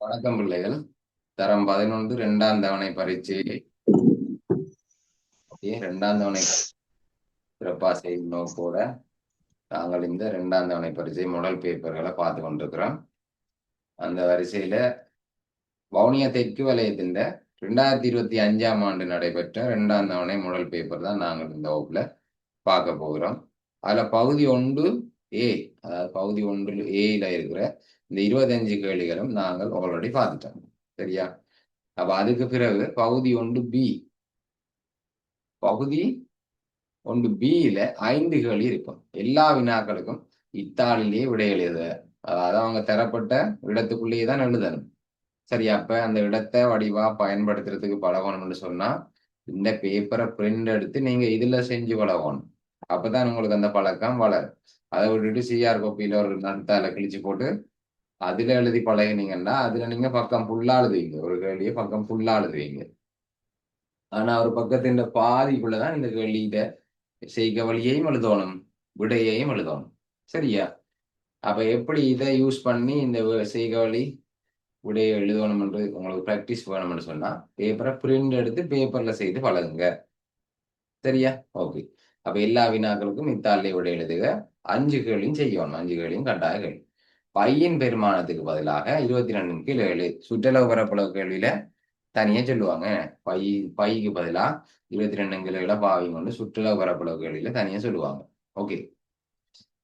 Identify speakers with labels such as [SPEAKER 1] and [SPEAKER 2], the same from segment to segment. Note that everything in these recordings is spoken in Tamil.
[SPEAKER 1] வணக்கம் பிள்ளைகள். தரம் 11 இரண்டாம் தவணை பரீட்சை இரண்டாம் தவணை சிறப்பா செய்யும் நோக்கோட நாங்கள் இந்த இரண்டாம் தவணை பரீட்சை முதல் பேப்பர்களை பார்த்து கொண்டிருக்கிறோம். அந்த வரிசையில வவுனியா தெற்கு வலயத்தின் 2025ஆம் ஆண்டு நடைபெற்ற இரண்டாம் தவணை முதல் பேப்பர் தான் நாங்கள் இந்த வகுப்புல பார்க்க போகிறோம். அதுல பகுதி 1A, அதாவது பகுதி 1A இருக்கிற இந்த 25 கேள்விகளும் நாங்கள் ஆல்ரெடி பார்த்துட்டோம். சரியா? அப்ப அதுக்கு பிறகு பகுதி 1B, பகுதி 1Bயில 5 கேள்வி இருக்கும். எல்லா வினாக்களுக்கும் இத்தாலிலேயே விடை எழுத, அதாவது அவங்க தரப்பட்ட இடத்துக்குள்ளேயே தான் எழுதணும். சரி, அப்ப அந்த இடத்தை வடிவா பயன்படுத்துறதுக்கு பழகணும்னு சொன்னா இந்த பேப்பரை பிரிண்ட் எடுத்து நீங்க இதுல செஞ்சு பழகணும். அப்பதான் உங்களுக்கு அந்த பழக்கம் வளரும். அதை விட்டுட்டு சிஆர் கோப்பியில ஒரு நடுத்தால கிழிச்சு போட்டு அதுல எழுதி பழகினீங்கன்னா அதுல நீங்க பக்கம் ஃபுல்லா எழுதுவீங்க, ஒரு கேள்வியை பக்கம் ஃபுல்லா எழுதுவீங்க. ஆனா ஒரு பக்கத்தின் பாதிக்குள்ளதான் இந்த கேள்வியில செய்க வழியையும் எழுதணும், விடையையும் எழுதணும். சரியா? அப்ப எப்படி இதை யூஸ் பண்ணி இந்த செய்க வழி விடையை எழுதணும் என்று உங்களுக்கு ப்ராக்டிஸ் வேணும்னு சொன்னா பேப்பரை பிரிண்ட் எடுத்து பேப்பர்ல செய்து பழகுங்க. சரியா? ஓகே. அப்ப எல்லா வினாக்களுக்கும் இத்தாலிய விடை எழுதுக. 5 கேள்வியும் செய்யணும், 5 கேள்வியும் கட்டாய கேள்வி. பையின் பெருமானத்துக்கு பதிலாக 22 கீழ் 7 சுற்றளவு பரப்பளவு கேள்வியில தனியா சொல்லுவாங்க. பை பைக்கு பதிலா 22 கிலோல பாவிங்க வந்து சுற்றுலா பரப்பளவு கேள்வியில தனியா சொல்லுவாங்க. ஓகே,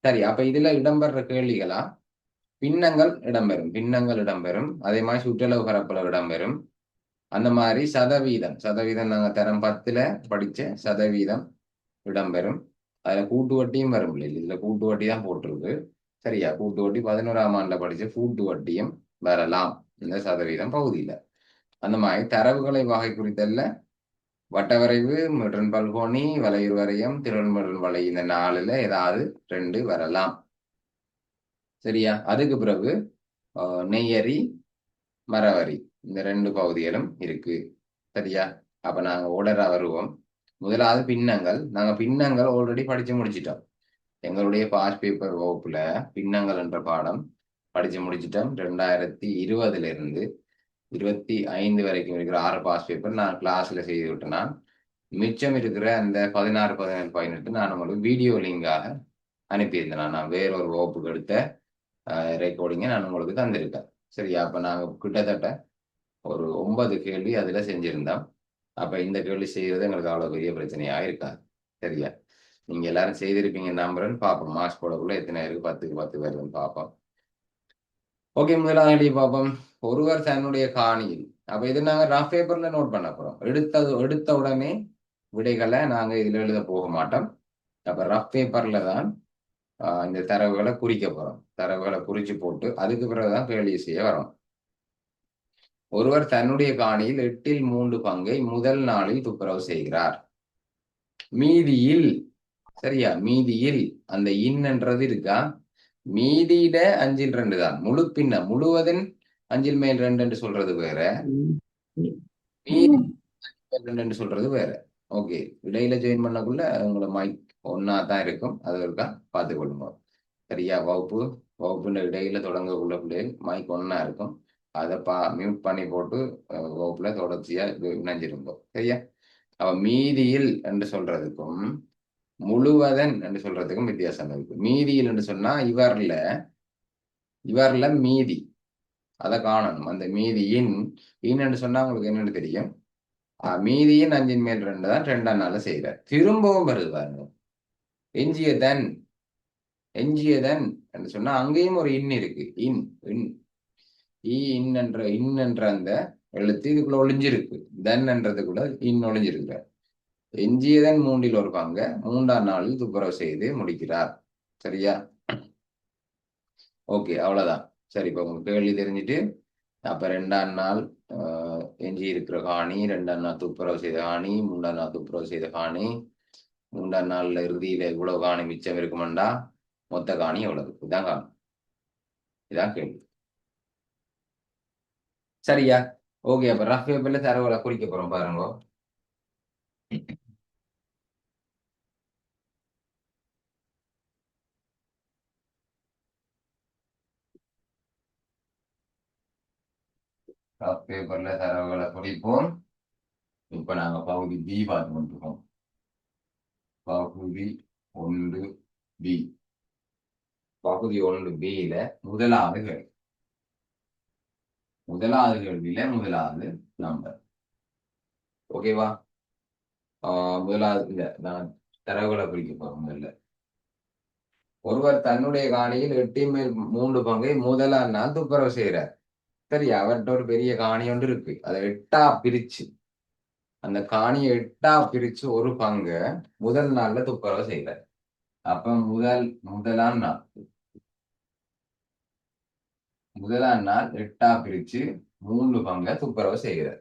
[SPEAKER 1] சரி. அப்ப இதுல இடம்பெற கேள்விகளா பின்னங்கள் இடம்பெறும், பின்னங்கள் இடம்பெறும். அதே மாதிரி சுற்றளவு பரப்பளவு இடம்பெறும். அந்த மாதிரி சதவீதம், சதவீதம் நாங்க தரம் 10ல படிச்ச சதவீதம் இடம்பெறும். அதுல கூட்டு வட்டியும் வரும் இல்லை, இதுல கூட்டு வட்டி தான் போட்டிருக்கு. சரியா? கூட்டு வட்டி 11ஆம் ஆண்டுல படிச்ச கூட்டு வட்டியும் வரலாம் இந்த சதவீதம் பகுதியில. அந்த மாதிரி தரவுகளை வகை குறித்தல்ல வட்டவரைவு, மிட்ரன் பல்கோணி, வலையுறு வரையம், திறன்மிடல் வலை, இந்த 4ல ஏதாவது 2 வரலாம். சரியா? அதுக்கு பிறகு நெய்யரி, மரவரி, இந்த 2 பகுதிகளும் இருக்கு. சரியா? அப்ப நாங்க ஓடரா வருவோம். முதலாவது பின்னங்கள். நாங்க பின்னங்கள் ஆல்ரெடி படிச்சு முடிச்சிட்டோம். எங்களுடைய பாஸ் பேப்பர் வகுப்புல பின்னங்கள் என்ற பாடம் படிச்சு முடிச்சிட்டோம். 2020 இருந்து 25 வரைக்கும் இருக்கிற 6 பாஸ் பேப்பர் நான் கிளாஸ்ல செய்து விட்டேன்னா மிச்சம் இருக்கிற அந்த 16, 17, 18 நான் உங்களுக்கு வீடியோ லிங்காக அனுப்பியிருந்தேன். நான் வேறொரு வகுப்புக்கு எடுத்த ரெக்கார்டிங்கை நான் உங்களுக்கு தந்திருக்கேன். சரியா? அப்ப நாங்கள் கிட்டத்தட்ட ஒரு 9 கேள்வி அதுல செஞ்சிருந்தோம். அப்ப இந்த கேள்வி செய்யறது எங்களுக்கு அவ்வளவு பெரிய பிரச்சனையா இருக்காது. சரியா? நீங்க எல்லாரும் செய்திருப்பீங்க நம்புறேன்னு பார்ப்போம். மார்க்ஸ் போடக்குள்ள எத்தனை இருக்கு, 10க்கு 10 வருதுன்னு பார்ப்போம். ஓகே, முதலாவது கேள்வி பார்ப்போம். ஒருவர் தன்னுடைய காணியில், அப்ப இது நாங்க ரஃப் பேப்பர்ல நோட் பண்ண போறோம். எடுத்த உடனே விடைகளை நாங்க இதுல எழுத போக மாட்டோம். அப்ப ரஃப் பேப்பர்ல தான் இந்த தரவுகளை குறிக்க போறோம். தரவுகளை குறிச்சு போட்டு அதுக்கு பிறகுதான் கேள்வி செய்ய வரோம். ஒருவர் தன்னுடைய காணியில் 8ல் 3 பங்கை முதல் நாளில் துப்புரவு செய்கிறார். மீதியில், சரியா, மீதியில் அந்த என்றது இருக்கா? மீதியிட 5ல் 2 தான். முழு பின்ன முழுவதின் 5ல் மேல் 2 என்று சொல்றது வேற, மீதி 2 என்று சொல்றது வேற. ஓகே, இடையில ஜாயின் பண்ணக்குள்ள உங்களோட மைக் ஒன்னா தான் இருக்கும். அது இருக்கா பார்த்து கொள்ளுங்க. சரியா? வகுப்புன்ற இடையில தொடங்கக்குள்ள பிள்ளைகள் மைக் ஒன்னா இருக்கும். அதை மியூட் பண்ணி போட்டு வகுப்புல தொடர்ச்சியா இணைஞ்சிருந்தோம். சரியா? அவ மீதியில் என்று சொல்றதுக்கும் முழுவதன் என்று சொல்றதுக்கும் வித்தியாசம் இருக்கு. மீதியில் என்று சொன்னா இவர்ல மீதி, அதை காணணும். அந்த மீதியின் என்று சொன்னா உங்களுக்கு என்னன்னு தெரியும். மீதியின் 5ன் மேல் 2 தான் 2ஆம் நாள் செய்யற. திரும்பவும் வருது பாருங்க. எஞ்சியதன், எஞ்சியதன் என்று சொன்னா அங்கேயும் ஒரு இருக்கு. இன் என்ற அந்த எழுத்து இதுக்குள்ள ஒளிஞ்சிருக்கு. தன் என்றதுக்குள்ள ஒளிஞ்சிருக்கிற. எஞ்சியதன் 3ல் ஒரு பங்கு 3ஆம் நாளில் துப்புரவு செய்து முடிக்கிறார். சரியா? ஓகே, அவ்வளவுதான். சரி, இப்ப உங்களுக்கு கேள்வி தெரிஞ்சுட்டு அப்ப 2ஆம் நாள் எஞ்சி இருக்கிற காணி, 2ஆம் நாள் துப்புரவு செய்த காணி, 3ஆம் நாள் துப்புரவு செய்த காணி, 3ஆம் நாள்ல இறுதியில இவ்வளவு காணி மிச்சம் இருக்குமெண்டா மொத்த காணி எவ்வளவு? இதான் காணி. இதான் கேள்வி. சரியா? ஓகே, அப்ப ரஃப் பேப்பர்ல தரவுகளை குறிக்க போறோம் பாருங்க. ரஃப் பேப்பர்ல தரவுகளை குறிப்போம். இப்ப நாங்க பகுதி பி பார்த்து கொண்டிருக்கோம். பகுதி 1B. பகுதி 1Bல முதலாவது கேள்வியில முதலாவது நம்பர். ஓகேவா? முதலாவது இல்ல, நான் தரவுகளை குறிக்க போறோம். முதல்ல ஒருவர் தன்னுடைய காணியில் 8/3 பங்கை முதலாம் நாள் துப்புரவு செய்யறார். சரி, அவர்கிட்ட ஒரு பெரிய காணி ஒன்று இருக்கு. அதை 8ஆ பிரிச்சு, அந்த காணியை 8ஆ பிரிச்சு ஒரு பங்கை முதல் நாள்ல துப்புரவு செய்யறார். அப்ப முதலாம் நாள் 8ஆ பிரிச்சு 3 பங்கை துப்புரவு செய்கிறார்.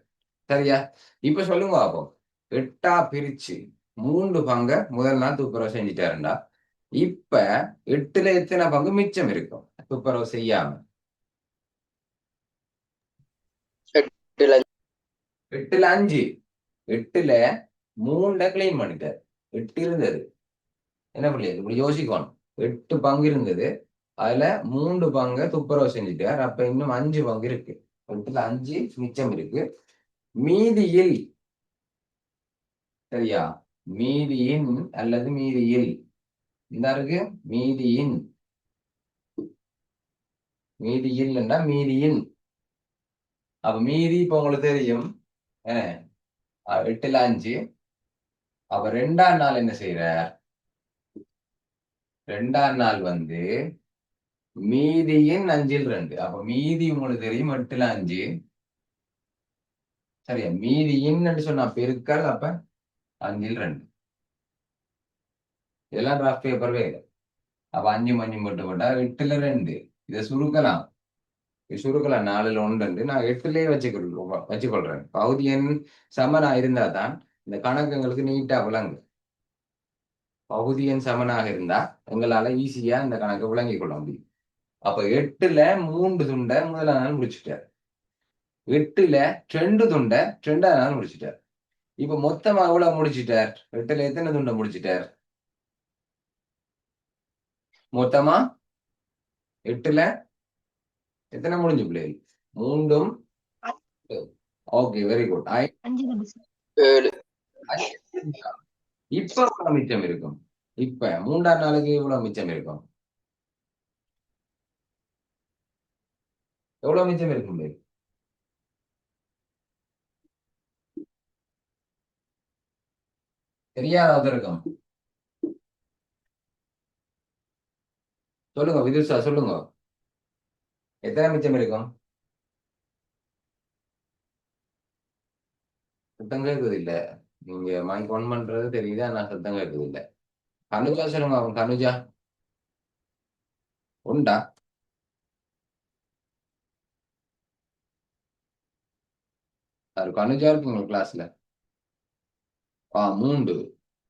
[SPEAKER 1] சரியா? இப்ப சொல்லுங்க பாப்போம். 8ஆ பிரிச்சு 3 பங்கை முதல் நாள் துப்புரவு செஞ்சுட்டாருண்டா, இப்ப 8ல எத்தனை பங்கு மிச்சம் இருக்கும் துப்புரவு செய்யாம? 8ல 5. 8ல 3 கிளீன் பண்ணிட்டார். 8 இருந்தது, என்ன பண்ணியாது? இப்படி யோசிக்கணும். 8 பங்கு இருந்தது, அதுல 3 பங்கை துப்புரவு செஞ்சுட்டார். அப்ப இன்னும் 5 பங்கு இருக்கு. 8ல 5 மிச்சம் இருக்கு. மீதியில், சரியா, மீதியின் அல்லது மீதியில் இந்த இருக்கு. மீதியின், மீதியின். அப்ப மீதி இப்ப உங்களுக்கு தெரியும், 8ல 5. அப்ப 2ஆம் நாள் என்ன செய்யற? 2ஆம் நாள் மீதியின் 5ல் 2. அப்ப மீதி உங்களுக்கு தெரியும் 8ல 5. சரியா? மீதியின் சொன்னா பெருக்கல், அப்ப 5ல் 2. இதெல்லாம் ரஃப் பேப்பர் வேலை. அப்ப 5 மஞ்சு மட்டும் போட்டா 8ல 2. இதை சுருக்கலாம். 4ல் 1. நான் 8லயே வச்சுக்கொள்றேன். பகுதி எண் சமனா இருந்தா தான் இந்த கணக்குங்களுக்கு நீட்டா விளங்கு. பகுதி எண் சமனாக இருந்தா எங்களால ஈஸியா இந்த கணக்கு விளங்கிக் கொள்ள முடியும். அப்ப 8ல 3 துண்டை முதலாம் நாள் முடிச்சுட்டார். 8ல 2 துண்டை 2ஆம் நாள் முடிச்சுட்டார். இப்ப மொத்தமா எவ்வளவு முடிச்சுட்டார்? 8ல எத்தனை துண்டை முடிச்சுட்டார்? மொத்தமா 8ல எத்தனை முடிஞ்சு பிள்ளைகள்? 3ம். Okay, very good. 7. இப்ப எவ்வளவு மிச்சம் இருக்கும்? இப்ப 3ஆம் நாளுக்கு எவ்வளவு மிச்சம் இருக்கும்? எவ்வளவு மிச்சம் இருக்கும்? தெரியாத இருக்கும். சொல்லுங்க விதுஷா, சொல்லுங்க. எத்தனை மிச்சம் இருக்கும்? சத்தம் கேட்குது இல்ல. நீங்க மைக் ஒன் பண்றது தெரியுது, ஆனா சத்தம் கேட்குது இல்ல. கனுஜா சொல்லுங்க. அவன் கனுஜா உண்டா? அது கனுஜா இருக்குங்க கிளாஸ்ல. 3.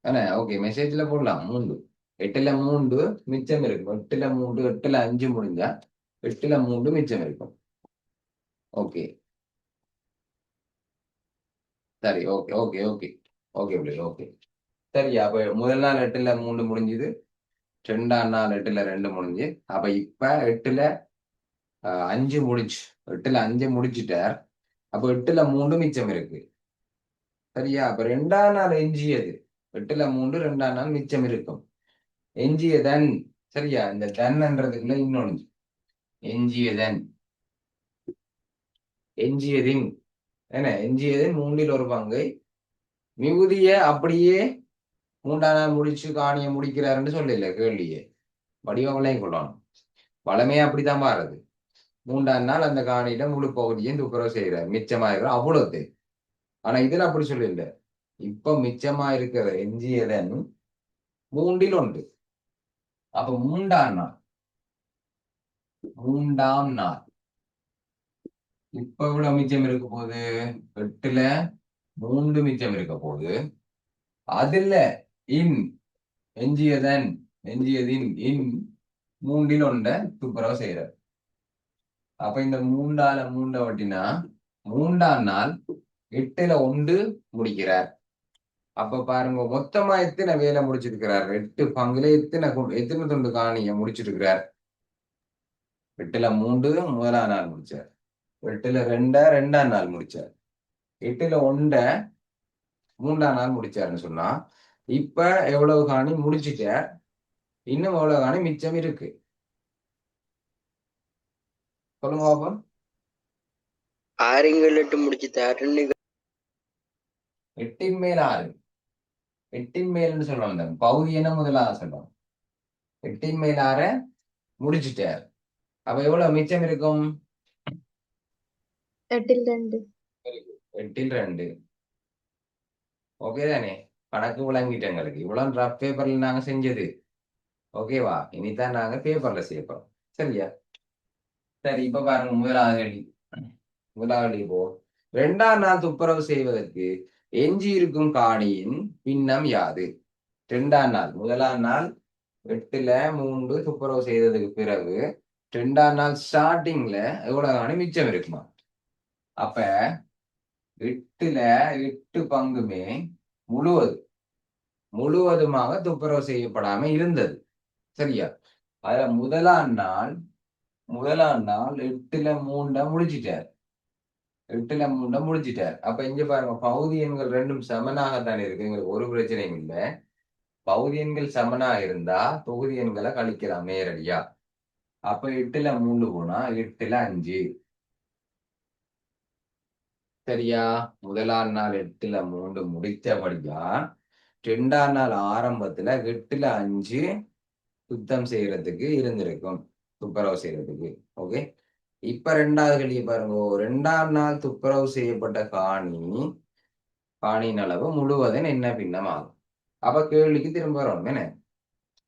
[SPEAKER 1] தானே? ஓகே, மெசேஜ்ல போடலாம் 3. 8ல 3 மிச்சம் இருக்கும். 8ல 3, 8ல 5 முடிஞ்சா 8ல 3 மிச்சம் இருக்கும். ஓகே, சரி. Okay okay okay okay okay. சரி, அப்ப முதல் நாள் 8ல 3 முடிஞ்சுது. 2ஆம் நாள் 8ல 2 முடிஞ்சு. அப்ப இப்ப 8ல 5 முடிச்சு. 8ல 5 முடிச்சுட்டார். அப்ப 8ல 3 மிச்சம் இருக்கு. சரியா? அப்ப 2ஆம் நாள் எஞ்சியது. 8ல 3 2ஆம் நாள் மிச்சம் இருக்கும். எஞ்சியதன். சரியா? இந்த தன்ன்றதுக்குள்ள இன்னொன்று. எஞ்சியதன், எஞ்சியதின். என்ன? எஞ்சியதின் 3ல் 1 பங்கை மிகுதிய அப்படியே 3ஆம் நாள் முடிச்சு காணியை முடிக்கிறாருன்னு சொல்லல கேள்வியே. வடிவங்களையும் கொள்ளணும். வளமே அப்படித்தான் மாறுது. 3ஆம் நாள் அந்த காணியில முழு பகுதியும் துப்புரவு செய்யறாரு, மிச்சமாயிரும் அவ்வளவு. ஆனா இதுல அப்படி சொல்லல. இப்ப மிச்சமா இருக்கிற எஞ்சியதன் 3ல் 1. அப்ப 3ஆம் நாள் இப்ப இவ்வளவு மிச்சம் இருக்க போகுது? 8ல 3 மிச்சம் இருக்க போகுது. அதுல இன் எஞ்சியதின் 3ல் 1 துப்புரவு செய்யற. அப்ப இந்த 3ஆல 3 வட்டினா 3ஆம் நாள் 8ல 1 முடிக்கிறார். அப்ப பாருங்க, மொத்தமா எத்தனை வேலை முடிச்சிருக்கிறார்? 8 பங்குல எத்தனை துண்டு காணிய முடிச்சிருக்கிறார்? 8ல 3 முதலாம் நாள் முடிச்சார். 8ல 2 2ஆம் நாள் முடிச்சார். 8ல 1 3ஆம் நாள் முடிச்சாருன்னு சொன்னா இப்ப எவ்வளவு காணி முடிச்சிட்டார், இன்னும் எவ்வளவு காணி மிச்சம் இருக்கு சொல்லுங்க பாப்போம்.
[SPEAKER 2] 6 முடிச்சுட்டாருன்னு
[SPEAKER 1] 8ன் மேல் 6, 8ன் மேல்னு சொல்லுவாங்க பகுதி என்ன முதலாக சொல்லுவோம். 8ன் மேல் 6 முடிச்சிட்டார், அப்ப எவ்வளவு மிச்சம் இருக்கும்?
[SPEAKER 3] 8ல் 2.
[SPEAKER 1] 8ல் 2. ஓகே தானே? கணக்கு விளங்கிட்டு எங்களுக்கு இவ்வளவு ரஃப் பேப்பர்ல நாங்க செஞ்சது. ஓகேவா? இனிதான் நாங்க பேப்பர்ல செய்யப்போம். சரியா? சரி, இப்ப பாருங்க முதலாவது கேள்வி. முதலாவது இப்போ 2ஆம் நாள் துப்புரவு செய்வதற்கு எஞ்சி இருக்கும் காணியின் பின்னம் யாது? 2ஆம் நாள், முதலாம் நாள் 8ல 3 துப்புரவு செய்ததுக்கு பிறகு 2ஆம் நாள் ஸ்டார்டிங்ல எவ்வளவு காணி மிச்சம் இருக்குமா? அப்ப 8ல 8 பங்குமே முழுவதுமாக துப்புரவு செய்யப்படாம இருந்தது. சரியா? அதுல முதலாம் நாள் 8ல 3 முடிச்சிட்டார். 8ல 3 முடிச்சிட்டார். அப்ப இங்க பாருங்க பகுதி எண்கள் ரெண்டும் சமனாகத்தான் இருக்கு, எங்களுக்கு ஒரு பிரச்சனையும் இல்லை. பகுதி எண்கள் சமனா இருந்தா தொகுதி எண்களை கழிக்கலாம் நேரடியா. அப்ப 8ல 3 போனா 8ல 5. சரியா? முதலாம் நாள் 8ல 3 முடித்தபடியா 2ஆம் நாள் ஆரம்பத்துல 8ல 5 சுத்தம் செய்யறதுக்கு இருந்திருக்கும், துப்புரவு செய்யறதுக்கு. ஓகே, இப்ப 2வது கேள்வி பாருங்க. 2ஆம் நாள் துப்புரவு செய்யப்பட்ட காணியின் அளவு முழுவதும் என்ன பின்னம் ஆகும்? அப்ப கேள்விக்கு திரும்ப வரணும் என்ன?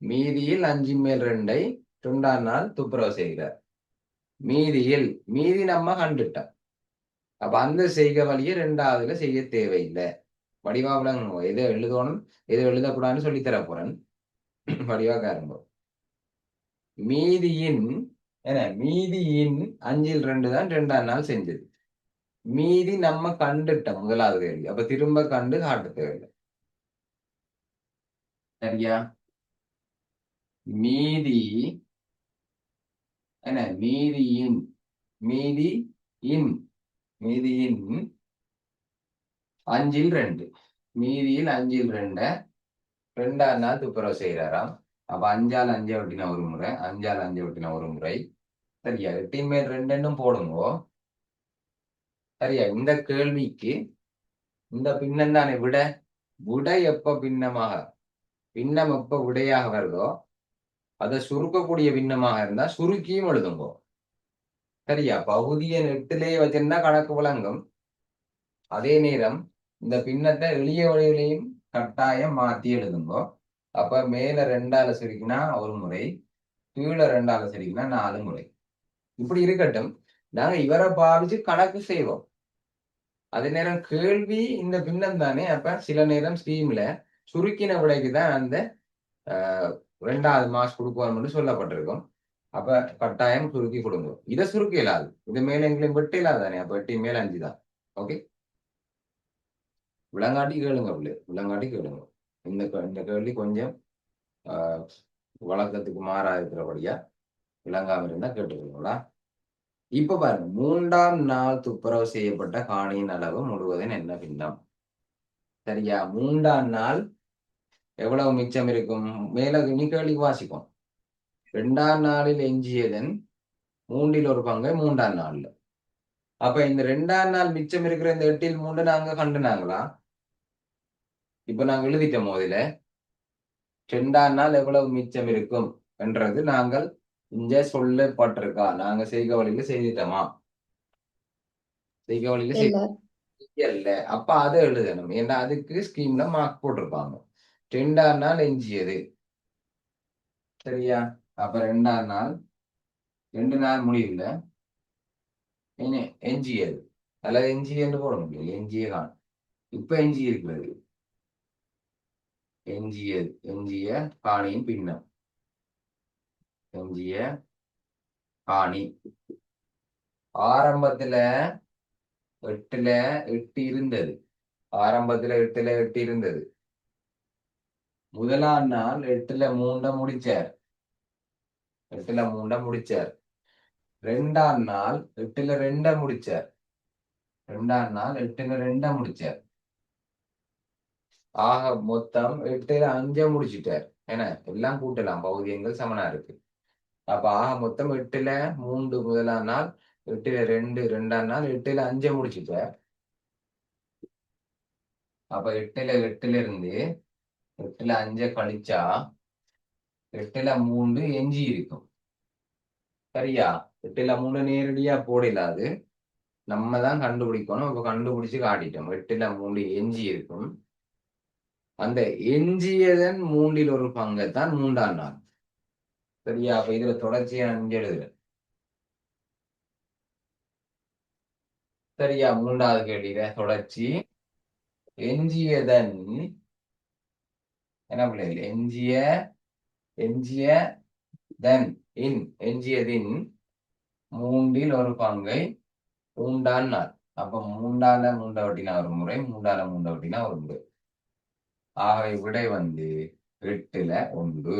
[SPEAKER 1] மீதியில் 5 மேல் 2ஐ 2ஆம் நாள் துப்புரவு செய்கிறார். மீதி நம்ம கண்டுட்டோம். அப்ப அந்த செய்க வழியை 2ஆவதுல செய்ய தேவையில்லை. வடிவா விளங்கணும், எதை எழுதணும் எதை எழுதக்கூடாதுன்னு சொல்லித்தர போறேன். வடிவா காருங்க. மீதியின் 5ல் 2 தான் 2ஆம் நாள் செஞ்சது. மீதி நம்ம கண்டுட்டோம் முதலாவது கேள்வி, அப்ப திரும்ப கண்டு காட்ட தேவையில்லை. சரியா? மீதி மீதியின் மீதியின் 5ல் 2, மீதியில் 5ல் 2 2ஆம் நாள் துப்புரவு செய்யறாராம். அப்ப 5ஆல் 5 வெட்டினா ஒரு முறை, 5ஆல் 5 வெட்டினா ஒரு முறை. சரியா? 8ன் மேல் 2 போடுங்கோ. சரியா? இந்த கேள்விக்கு இந்த பின்னம் தானே விடை எப்ப பின்னம் எப்ப விடையாக வருதோ அதை சுருக்கக்கூடிய பின்னமாக இருந்தா சுருக்கியும் எழுதுங்கோ. சரியா? பகுதியை 8லேயே வச்சிருந்தா கணக்கு விளங்கும். அதே நேரம் இந்த பின்னத்தை எளிய வழியிலையும் கட்டாயம் மாத்தி எழுதுங்கோ. அப்ப மேல 2ஆல சுருக்கினா ஒரு முறை, கீழே 2ஆல சுருக்கினா 4 முறை. இப்படி இருக்கட்டும், நாங்க இவரை பாவிச்சு கணக்கு செய்வோம். அதே நேரம் கேள்வி இந்த பின்னம் தானே. அப்ப சில நேரம் ஸ்கீம்ல சுருக்கின விடைக்கு தான் அந்த 2வது மார்க்ஸ் கொடுப்போம்னு சொல்லப்பட்டிருக்கும். அப்ப கட்டாயம் சுருக்கி கொடுங்க. இதை சுருக்க இயலாது, இது மேல எங்களையும் வெட்ட இயலாது தானே. அப்ப 8 மேல 5 தான். ஓகே, விளங்காட்டி கேளுங்க. விளங்காட்டி கேளுங்க. இந்த கேள்வி கொஞ்சம் வழக்கத்துக்கு மாறா இருக்கிறபடியா விளங்காம இருந்தா கேட்டுக்கோங்களா. இப்ப பாருங்க, 3ஆம் நாள் துப்புரவு செய்யப்பட்ட காணியின் அளவு முழுவதும் என்ன பின்னம்? சரியா? 3ஆம் நாள் எவ்வளவு மிச்சம் இருக்கும்? மேல நீ கேள்விக்கு வாசிக்கும். 2ஆம் நாளில் எஞ்சியதன் 3ல் ஒரு பங்கை 3ஆம் நாள்ல. அப்ப இந்த 2ஆம் நாள் மிச்சம் இருக்கிற இந்த 8ல் 3 நாங்க கண்டுனாங்களா? இப்ப நாங்க எழுதிட்டோம். முதல்ல 2ஆம் நாள் எவ்வளவு மிச்சம் இருக்கும் என்றது நாங்கள் இங்க சொல்லப்பட்டிருக்கா? நாங்க செய்க வழியில செய்துட்டோமா? செய்க வழியில செய்யல. அப்ப அதை எழுதணும். ஏன்னா அதுக்கு ஸ்கீம்ல மார்க் போட்டிருப்பாங்க. 2ஆம் நாள் எஞ்சியது. சரியா? அப்ப 2ஆம் நாள் 2 நாள் முடியல, எஞ்சியது அல்லது எஞ்சியன்னு போட முடியல, எஞ்சிய காணும். இப்ப எஞ்சி இருக்கிறது எஞ்சிய காணியின் பின்னம். எஞ்சிய காணி ஆரம்பத்துல 8ல 8 இருந்தது. ஆரம்பத்துல 8ல 8 இருந்தது. முதலாம் நாள் 8ல 3 முடிச்சார். 8ல 3 முடிச்சார். ரெண்டாம் நாள் 8ல 2 முடிச்சார். ரெண்டாம் நாள் 8ல 2 முடிச்சார். ஆக மொத்தம் 8ல 5 முடிச்சிட்டார். ஏன்னா எல்லாம் கூட்டலாம், பகுதியங்கள் சமனா இருக்கு. அப்ப ஆக மொத்தம் 8ல 3 முதலாம் நாள், 8ல 2 ரெண்டாம் நாள், 8ல 5 முடிச்சிட்டார். அப்ப 8ல இருந்து 8ல 5 கழிச்சா 8ல 3 எஞ்சி இருக்கும். சரியா? 8ல 3 நேரடியா போடலாது, நம்ம தான் கண்டுபிடிக்கணும். இப்ப கண்டுபிடிச்சு காட்டிட்டோம். 8ல 3 எஞ்சி இருக்கும். அந்த எஞ்சியதன் 3ல் ஒரு பங்கைத்தான் 3ஆம் நாள். சரியா? அப்ப இதுல தொடர்ச்சியா இங்க எழுதுறேன். சரியா? 3வது கேள்வியில தொடர்ச்சி எஞ்சியதன் என்ன பிள்ளைகள் எஞ்சியதன் எஞ்சியதின் 3ல் ஒரு பங்கை 3ஆம் நாள். அப்ப 3ஆல 3 வட்டினா ஒரு முறை, 3ஆல 3 வட்டினா ஒரு முறை. ஆகவே விடை 8ல 1.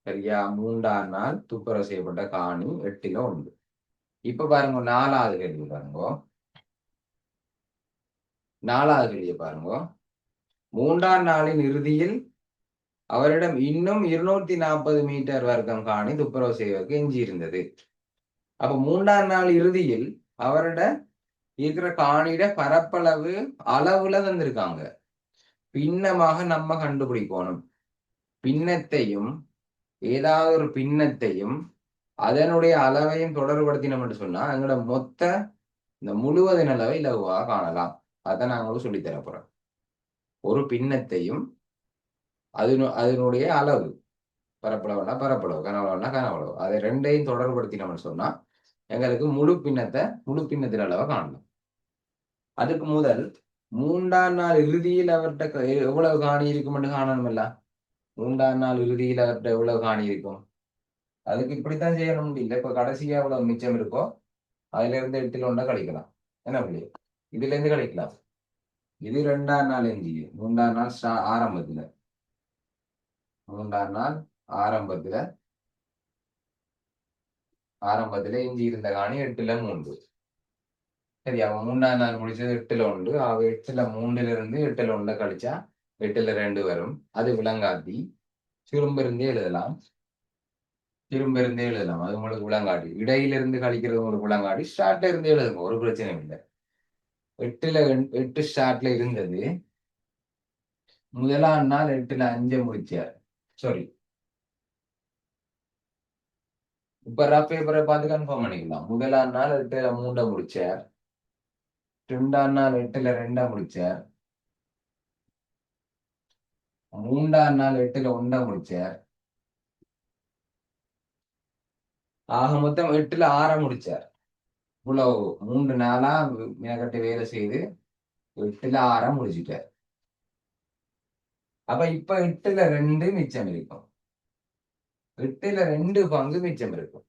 [SPEAKER 1] சரியா? 3ஆம் நாள் துப்புரவு செய்யப்பட்ட காணி 8ல 1. இப்ப பாருங்க 4வது கேள்வி பாருங்க. 4வது கேள்வியை பாருங்க. 3ஆம் நாளின் இறுதியில் அவரிடம் இன்னும் 240 மீட்டர் வர்க்கம் காணி துப்புரவு செய்வதற்கு எஞ்சி இருந்தது. அப்ப 3ஆம் நாள் இறுதியில் அவரிட இருக்கிற காணியிட பரப்பளவு அளவுல தந்திருக்காங்க. பின்னமாக நம்ம கண்டுபிடிக்கணும். பின்னத்தையும் ஏதாவது ஒரு பின்னத்தையும் அதனுடைய அளவையும் தொடர்புபடுத்தினோம் என்று சொன்னா எங்களோட மொத்த இந்த முழுவதின் அளவை இலகுவாக காணலாம். அதை நாங்களும் சொல்லித்தர போறோம். ஒரு பின்னத்தையும் அதனுடைய அளவு, பரப்பளவுனா பரப்பளவு, கனவளவுனா கனவளவு, அதை ரெண்டையும் தொடர்புபடுத்தினோம்னு சொன்னா எங்களுக்கு முழு பின்னத்தின் அளவை காணலாம். அதுக்கு முதல் 3ஆம் நாள் இறுதியில் அவர்கிட்ட எவ்வளவு காணி இருக்கும் என்று காணணும் இல்ல. 3ஆம் நாள் இறுதியில் அவர்கிட்ட எவ்வளவு காணி இருக்கும், அதுக்கு இப்படித்தான் செய்யணும் இல்லை. இப்ப கடைசியா எவ்வளவு மிச்சம் இருக்கோ அதுல இருந்து 8ல் 1 கழிக்கலாம். என்ன பிள்ளை? இதுல இருந்து கழிக்கலாம். இது 2ஆம் நாள் எஞ்சி, 3ஆம் நாள் ஆரம்பத்துல, 3ஆம் நாள் ஆரம்பத்துல எஞ்சி இருந்த காணி 8ல 3. சரி, அவன் 3ஆம் நாள் முடிச்சது 8ல 1. அவ 8ல 3ல இருந்து 8ல 1 கழிச்சா 8ல 2 வரும். அது விளங்காட்டி திரும்ப இருந்தே எழுதலாம். அது உங்களுக்கு விளங்காட்டி, இடையிலிருந்து கழிக்கிறது உங்களுக்கு விளங்காட்டி ஸ்டார்ட்ல இருந்து எழுதுங்க, ஒரு பிரச்சனையும் இல்லை. 8 ஸ்டார்ட்ல இருந்தது. முதலாம் நாள் 8ல 5 முடிச்சார். சாரி, இப்ப ரஃப் பேப்பரை பார்த்து கன்ஃபார்ம் பண்ணிக்கலாம். முதலாம் நாள் 8ல 3 முடிச்சார். 2ஆம் நாள் 8ல 2 முடிச்சார். 3ஆம் நாள் 8ல 1 முடிச்சார். ஆக மொத்தம் 8ல 6 முடிச்சார். இவ்வளவு 3 நாளா மேற்கட்டு வேலை செய்து 8ல 6 முடிச்சுட்டார். அப்ப இப்ப 8ல 2 மிச்சம் இருக்கும். 8ல 2 பங்கு மிச்சம் இருக்கும்.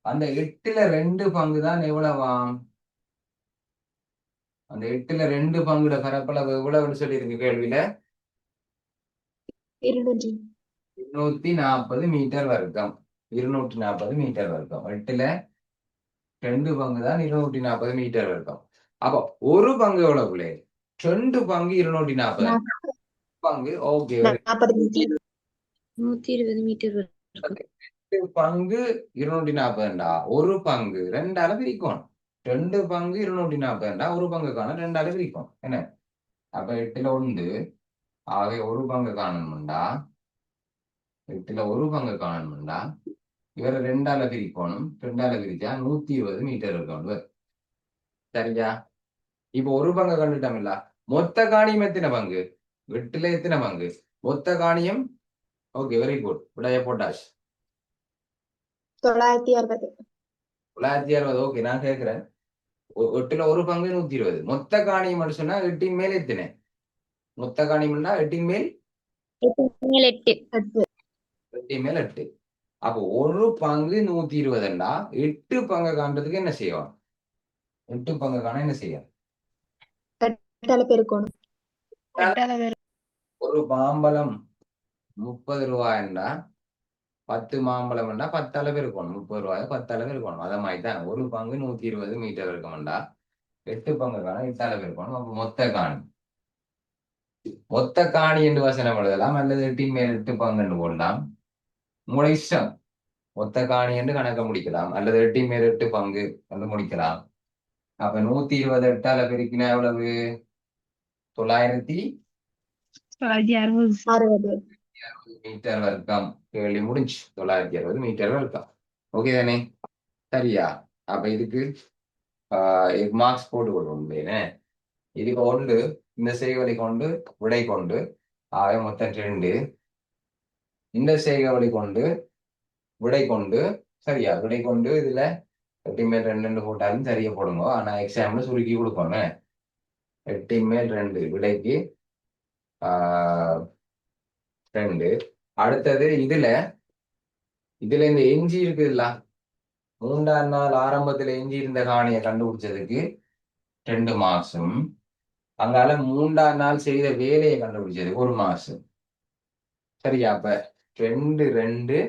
[SPEAKER 1] அந்த 8ல 2 பங்கு தான் எவ்வளவாம்? அந்த 8ல 2 பங்குட பரப்பளவு எவ்வளவுன்னு சொல்லியிருக்கு கேள்வியில? 240 மீட்டர் வர்க்கம். 240 மீட்டர் வர்க்கம். 8ல 2 பங்கு தான் 240 மீட்டர் வர்க்கம். அப்போ ஒரு பங்கு எவ்வளவு பிள்ளை? 2 பங்கு 240 பங்கு. ஓகே,
[SPEAKER 2] 120 மீட்டர்
[SPEAKER 1] பங்கு 240 ஒரு பங்கு 2ஆல பிரிக்கணும். 2 பங்கு 240 ஒரு பங்குக்கான 2ஆல பிரிக்கும். என்ன? அப்ப 8ல 1 ஆக ஒரு பங்கு காணணும்டா. 8ல ஒரு பங்கு காணணும்டா இவரை 2ஆல பிரிக்கணும். 2ஆல பிரிச்சா 120 மீட்டர் இருக்கணும். சரியா? இப்ப ஒரு பங்கு கண்டுட்டோம் இல்ல. மொத்த காணியம் எத்தனை பங்கு? 8ல எத்தனை பங்கு மொத்த காணியம்? Okay, very good. விடைய போட்டாச்சு.
[SPEAKER 2] 960.
[SPEAKER 1] 960. ஓகே, நான் கேட்கிறேன். 8ல ஒரு பங்கு 120. மொத்த காணியம் சொன்னா 8ன் மேல் எத்தனை? மொத்த காணியம்னா 8ன் மேல் 8. அப்போ ஒரு பங்கு 120. 8 பங்கு காண்றதுக்கு என்ன செய்யும்? 8 பங்கு காண என்ன செய்யும்? ஒரு மாம்பழம் 30 ரூபாய்னா 10 மாம்பழம் வேண்டா 10 அளவு இருக்கணும். 30 ரூபாய் 10 அளவு இருக்கணும். அதை மாதிரி தான் ஒரு பங்கு 120 மீட்டர் இருக்கணும்டா. 8 பங்கு காணி 8 அளவு இருக்கணும். அப்ப மொத்த காணி என்று வசனம் எழுதலாம், அல்லது 8 மேல் 8 பங்கு என்று போடலாம். உங்களோட இஷ்டம். மொத்த காணி என்று கணக்க முடிக்கலாம், அல்லது 8 மேல் 8 பங்கு என்று முடிக்கலாம். அப்ப 120 8 பெருக்கினா எவ்வளவு? 960 மீட்டர் வர்க்கம். கேள்வி முடிஞ்சு. 960 மீட்டர் வர்க்கம். ஓகே தானே? சரியா? அப்ப இதுக்கு மார்க்ஸ் போட்டு கொள்வோம். இதுக்கு ஒன்று இந்த செய்வதை கொண்டு விடை கொண்டு ஆக மொத்தம் 2. இந்த செய்கவழி கொண்டு விடை கொண்டு சரியா? விடை கொண்டு இதுல 8 மேல் 2 போட்டாலும் சரியா போடுங்க. ஆனா எக்ஸாம்ல சுருக்கி கொடுக்கணும். 8 மேல் 2 விடைக்கு 2. அடுத்தது இதுல இந்த எஞ்சி இருக்குதுல்ல, 3ஆம் நாள் ஆரம்பத்துல எஞ்சி இருந்த காணியை கண்டுபிடிச்சதுக்கு 2 மார்க்ஸும், அங்கால 3ஆம் நாள் செய்த வேலையை கண்டுபிடிச்சதுக்கு 1 மார்க்ஸ். சரியா? அப்ப 2 2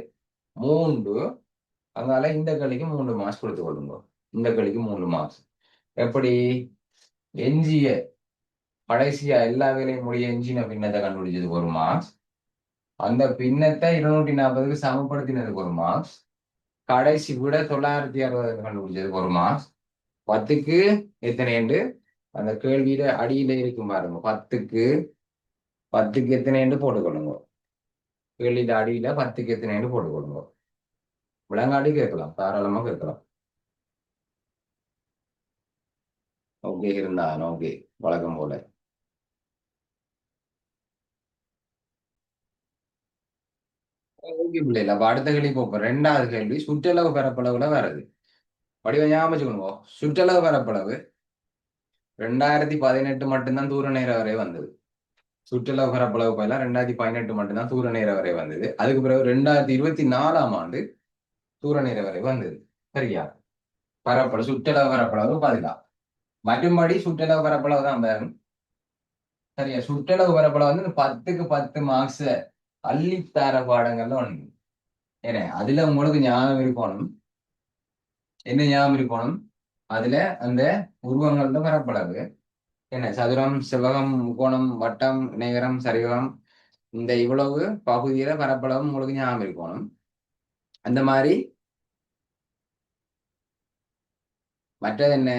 [SPEAKER 1] 3. அதனால இந்த களிக்கு 3 மார்க்ஸ் கொடுத்து கொள்ளுங்க. இந்த களிக்கு 3 மார்க்ஸ். எப்படி? எஞ்சிய கடைசியா எல்லா வேலையும் முடிய எஞ்சின பின்னத்தை கண்டுபிடிச்சதுக்கு 1 மார்க்ஸ். அந்த பின்னத்தை 240க்கு சமப்படுத்தினதுக்கு 1 மார்க்ஸ். கடைசி விட 960 கண்டுபிடிச்சதுக்கு 1 மார்க்ஸ். 10க்கு எத்தனை? அந்த கேள்வியில அடியில இருக்கும் பாருங்க. 10க்கு எத்தனை போட்டுக்கொள்ளுங்க. கேள்வியில அடியில 10க்கு எத்தனை போட்டுக்கொள்ளுங்க. விளங்காடி கேட்கலாம், தாராளமா கேட்கலாம். ஓகே இருந்தான். ஓகே, வழக்கம் போல. ஓகே பிள்ளைல. அப்ப அடுத்த கேள்வி போப்போம். 2வது கேள்வி சுற்றளவு பரப்பளவுல வருது. வடிவ ஞாபகம் வச்சுக்கணும். சுற்றளவு பரப்பளவு 2018 மட்டும்தான் தூர நேர வரை வந்தது. சுற்றளவு பரப்பளவு பயில 2018 மட்டும்தான் தூர நேர வரை வந்தது. அதுக்கு பிறகு 2024ஆம் ஆண்டு தூர நேர வரை வந்தது. சரியா? பரப்பளவு சுற்றளவு பரப்பளவு பதிலா மற்றும்படி சுற்றளவு பரப்பளவு தான் வரும். சரியா? சுற்றளவு பரப்பளவு வந்து 10க்கு 10 மார்க்ஸ் அள்ளித்தார பாடங்கள்ல ஒண்ணு. ஏன்னா அதுல உங்களுக்கு ஞாபகம் இருக்கணும். என்ன ஞாபகம் இருக்கணும்? அதுல அந்த உருவங்களோட பரப்பளவு என்ன? சதுரம், செவ்வகம், முக்கோணம், வட்டம், இணைகரம், சரிவகம், இந்த இவ்வளவு பகுதியில பரப்பளவு உங்களுக்கு ஞாபகம் இருக்கணும். அந்த மாதிரி மற்றது என்ன?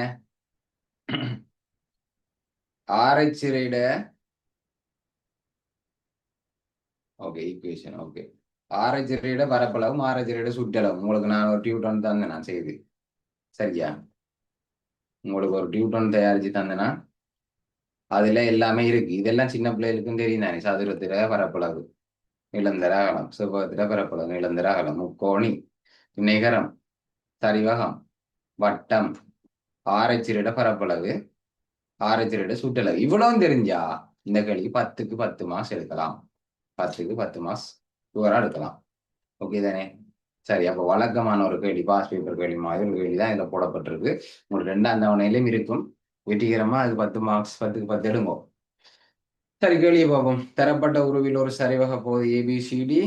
[SPEAKER 1] ஆரைச்சிறையிட ஓகே ஈக்குவேஷன். ஓகே, ஆரைச்சிறையிட பரப்பளவும் ஆரைச்சிறையிட சுற்றளவும் உங்களுக்கு நான் ஒரு டியூட்டன் தந்தேன் நான் செய்து. சரியா? உங்களுக்கு ஒரு டியூட்டன் தயாரிச்சு தந்தேன்னா அதுல எல்லாமே இருக்கு. இதெல்லாம் சின்ன பிள்ளைகளுக்கும் தெரியும் தானே. சதுரத்தில பரப்பளவு, நிலந்தர அகலம், செவ்வகத்தில பரப்பளவு, நிலந்தர அகலம், முக்கோணி, நிகரம், சரிவகம், வட்டம், ஆரைச்சிறிட பரப்பளவு, ஆரைச்சிறிட சுற்றளவு, இவ்வளவும் தெரிஞ்சா இந்த கேள்வி 10க்கு 10 மார்க்ஸ் எடுக்கலாம். 10க்கு 10 மார்க்ஸ் தூரம் எடுக்கலாம். ஓகே தானே? சரி, அப்போ வழக்கமான ஒரு கேள்வி, பாஸ் பேப்பர் கேள்வி மாதிரி ஒரு கேள்வி தான் இதுல போடப்பட்டிருக்கு. உங்களுக்கு 2ஆம் தவணையிலும் இருக்கும். வெற்றிகரமா அது 10 மார்க்ஸ், 10க்கு 10 எடுங்கோ. சரி, கேள்வியை பார்ப்போம். தரப்பட்ட உருவில் ஒரு சரிவக பகுதி ஏபிசிடி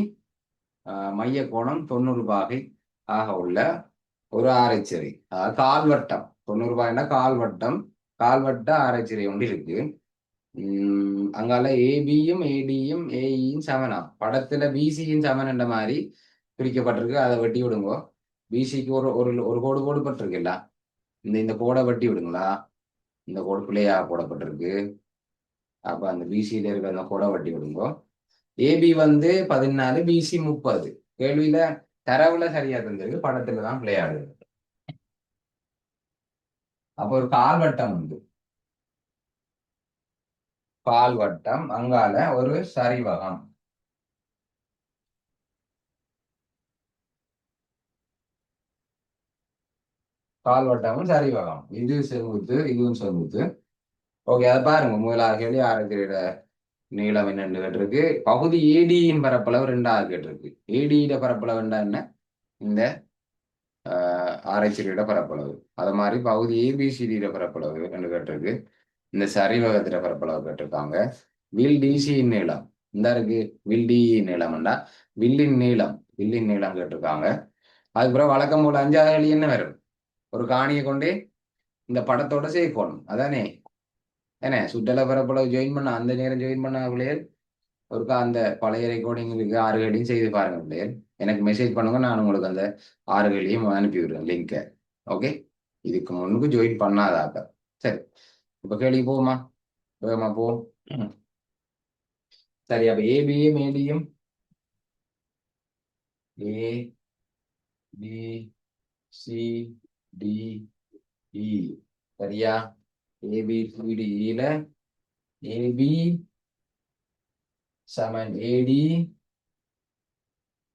[SPEAKER 1] மைய கோணம் 90 பாகை ஆக உள்ள ஒரு ஆரைச்சிறை, கால்வட்டம். 90 பாகைன்னா கால்வட்டம், கால்வட்ட ஆரைச்சிறை ஒன்று இருக்கு. அங்கால ஏபியும் ஏடியும் ஏஇயும் சமனா. படத்துல பிசியும் சமன் என்ற மாதிரி பிரிக்கப்பட்டிருக்கு. அதை வெட்டி விடுங்கோ. பிசிக்கு ஒரு ஒரு ஒரு கோடு போடப்பட்டிருக்குல்ல, இந்த கோடை வெட்டி விடுங்களா. இந்த கோடு பிள்ளையா போடப்பட்டிருக்கு. அப்ப அந்த பிசியில இருக்கிற அந்த கோடை வெட்டி விடுங்கோ. ஏபி வந்து 14, பிசி 30. கேள்வியில தரவுல சரியா தந்திருக்கு, படத்துல தான் பிள்ளையாடு. அப்போ ஒரு கால்வட்டம் உண்டு. கால்வட்டம், அங்கால ஒரு சரிவகம். கால்வட்டமும் சரிவகம். இது செங்குத்து, இதுவும் செங்குத்து. ஓகே, அதை பாருங்க. முதலாவது கேள்வி ஆரத்தியோட நீளம் என்னன்னு கேட்டிருக்கு. பகுதி ஏடியின் பரப்பளவு 2வது கேட்டிருக்கு. ஏடியிட பரப்பளவு என்ன? இந்த ஆராய்ச்சியோட பரப்பளவு. அது மாதிரி பகுதி ஏபிசிடியிட பரப்பளவு என்று கேட்டிருக்கு. இந்த சரிவகத்திட பரப்பளவு கேட்டிருக்காங்க. வில் டிசியின் நீளம் இந்த இருக்கு. வில் டி நீளம்னா வில்லின் நீளம் வில்லின் நீளம் கேட்டிருக்காங்க. அதுக்கப்புறம் வழக்கம் போல 5வது கேள்வி என்ன வரும்? ஒரு காணியை கொண்டே இந்த படத்தோட சேர்க்கணும் அதானே. என்ன சுற்றலை பரப்பளவு ஜாயின் பண்ண அந்த நேரம் ஜாயின் பண்ண பிள்ளைகள் ஒருக்கா அந்த பழைய ரெக்கார்டிங்களுக்கு 6 கேள்வியும் செய்து பாருங்க பிள்ளைகள். எனக்கு மெசேஜ் பண்ணுங்க, நான் உங்களுக்கு அந்த 6 கேள்வியும் அனுப்பி விடுறேன் லிங்கை. ஓகே, இதுக்கு முன்னுக்கு ஜாயின் பண்ணாதாக்க. சரி, இப்ப கேள்வி போகுமா? வேகமா போ. சரி, அப்ப ஏபியும் ஏடியும் ஏ பி சி டி இ சரியா? ஏபி சிடி இல ஏபி சமன் ஏடி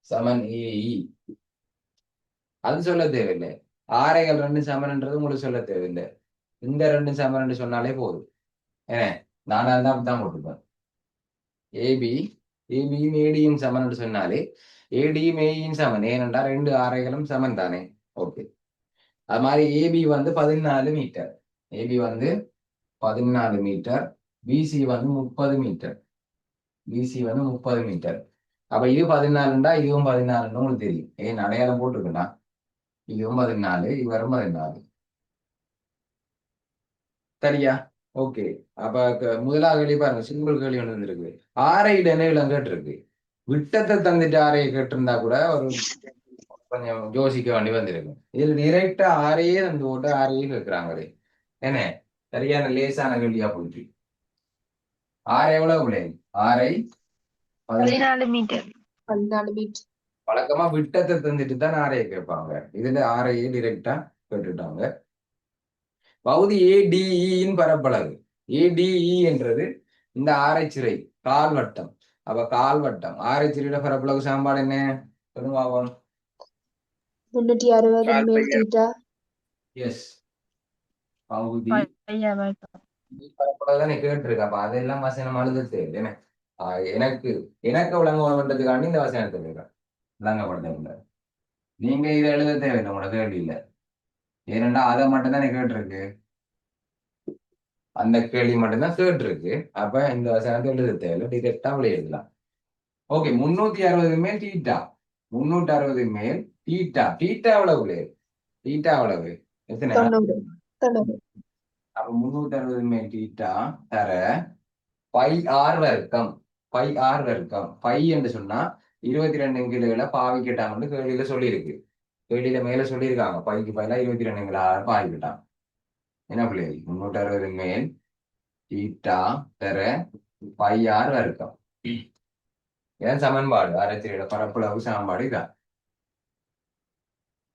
[SPEAKER 1] சமன் ஏஇ. அது சொல்ல தேவையில்லை. ஆரைகள் 2 சமன்ன்றது உங்களுக்கு சொல்ல தேவையில்லை. இந்த 2 சமன் சொன்னாலே போதும். ஏன்னா நானா தான் அப்படித்தான் போட்டுப்பேன். ஏபி ஏபியும் ஏடியும் சமன் சொன்னாலே ஏடியும் ஏயும் சமன். ஏனென்றா 2 ஆரைகளும் சமன் தானே. ஓகே, அது மாதிரி ஏபி வந்து 14 மீட்டர். ஏபி வந்து 14 மீட்டர். பிசி வந்து 30 மீட்டர். பிசி வந்து 30 மீட்டர். அப்ப இது 14ண்டா இதுவும் 14ன்னு உங்களுக்கு தெரியும். ஏன் அடையாளம் போட்டிருக்குன்னா இதுவும் 14 இவரும் 14. சரியா? ஓகே, அப்ப முதலாவது கேள்வி பாருங்க, சிம்பிள் கேள்வி ஒன்று இருந்திருக்கு. ஆரை இடைநிலம் கேட்டிருக்கு. விட்டத்தை தந்துட்டு ஆரையை கேட்டிருந்தா கூட ஒரு கொஞ்சம் யோசிக்க வேண்டி வந்திருக்கும். இதுல டிரெக்டா ஆரையே தந்து போட்டு ஆரையே கேட்கிறாங்களே. என்ன சரியான லேசான கேள்வியா போயிட்டு. ஆரை எவ்வளவு பிள்ளை? ஆரை
[SPEAKER 2] 14 மீட்டர்.
[SPEAKER 3] 14 மீட்டர்.
[SPEAKER 1] வழக்கமா விட்டத்தை தந்துட்டு தான் ஆரையை கேட்பாங்க. இதுல ஆரையே டிரெக்டா கேட்டுட்டாங்க. பகுதி ஏடிஇன் பரப்பளவு. ஏடிஇ என்றது இந்த ஆரைச்சிறை கால்வட்டம். அப்ப கால்வட்டம் ஆரைச்சிறையோட பரப்பளவு சாம்பாடு என்ன சொல்லுவாங்க?
[SPEAKER 3] 360 மேல் தீட்டா.
[SPEAKER 1] எஸ், பகுதி
[SPEAKER 2] பரப்பளவு
[SPEAKER 1] தானே கேட்டிருக்கு. அப்ப அதெல்லாம் வசனம் அழுது தேவை. என்ன எனக்கு எனக்கு விளங்கப்படுறதுக்காண்டி இந்த வசனத்தை கேட்கிறேன். விளங்கப்படுத்த நீங்க இதை எழுத தேவையில்லை உங்களோட கேள்வி இல்லை. ஏனென்றா அதை மட்டும் தான் கேட்டிருக்கு. அந்த கேள்வி மட்டும்தான் கேட்டிருக்கு. அப்ப இந்த வசனத்தை எழுத தேவையில்லை, டிரெக்டா எழுதலாம். ஓகே, 360 மேல் தீட்டா. 360 மேல் தீட்டா. தீட்டா எவ்வளவு? தீட்டா எவ்வளவு? எத்தனை?
[SPEAKER 3] 90.
[SPEAKER 1] அப்ப 360 மேல் தீட்டா தர பை ஆர் வர்க்கம். பை ஆர் வர்க்கம். பை என்று சொன்னா 22 கிலோகளை பாவிக்கிட்டாங்கன்னு கேள்வியில சொல்லியிருக்கு. கேள்வியில மேல சொல்லியிருக்காங்க பைக்கு பதிலா 22 கிலோ பாவிக்கிட்டான். என்ன பிள்ளைகள்? 360 மேல் தீட்டா தர பை ஆர் வர்க்கம். இதான் சமன்பாடு. ஆரத்திரியோட பரப்பளவு சமன்பாடு இதான்.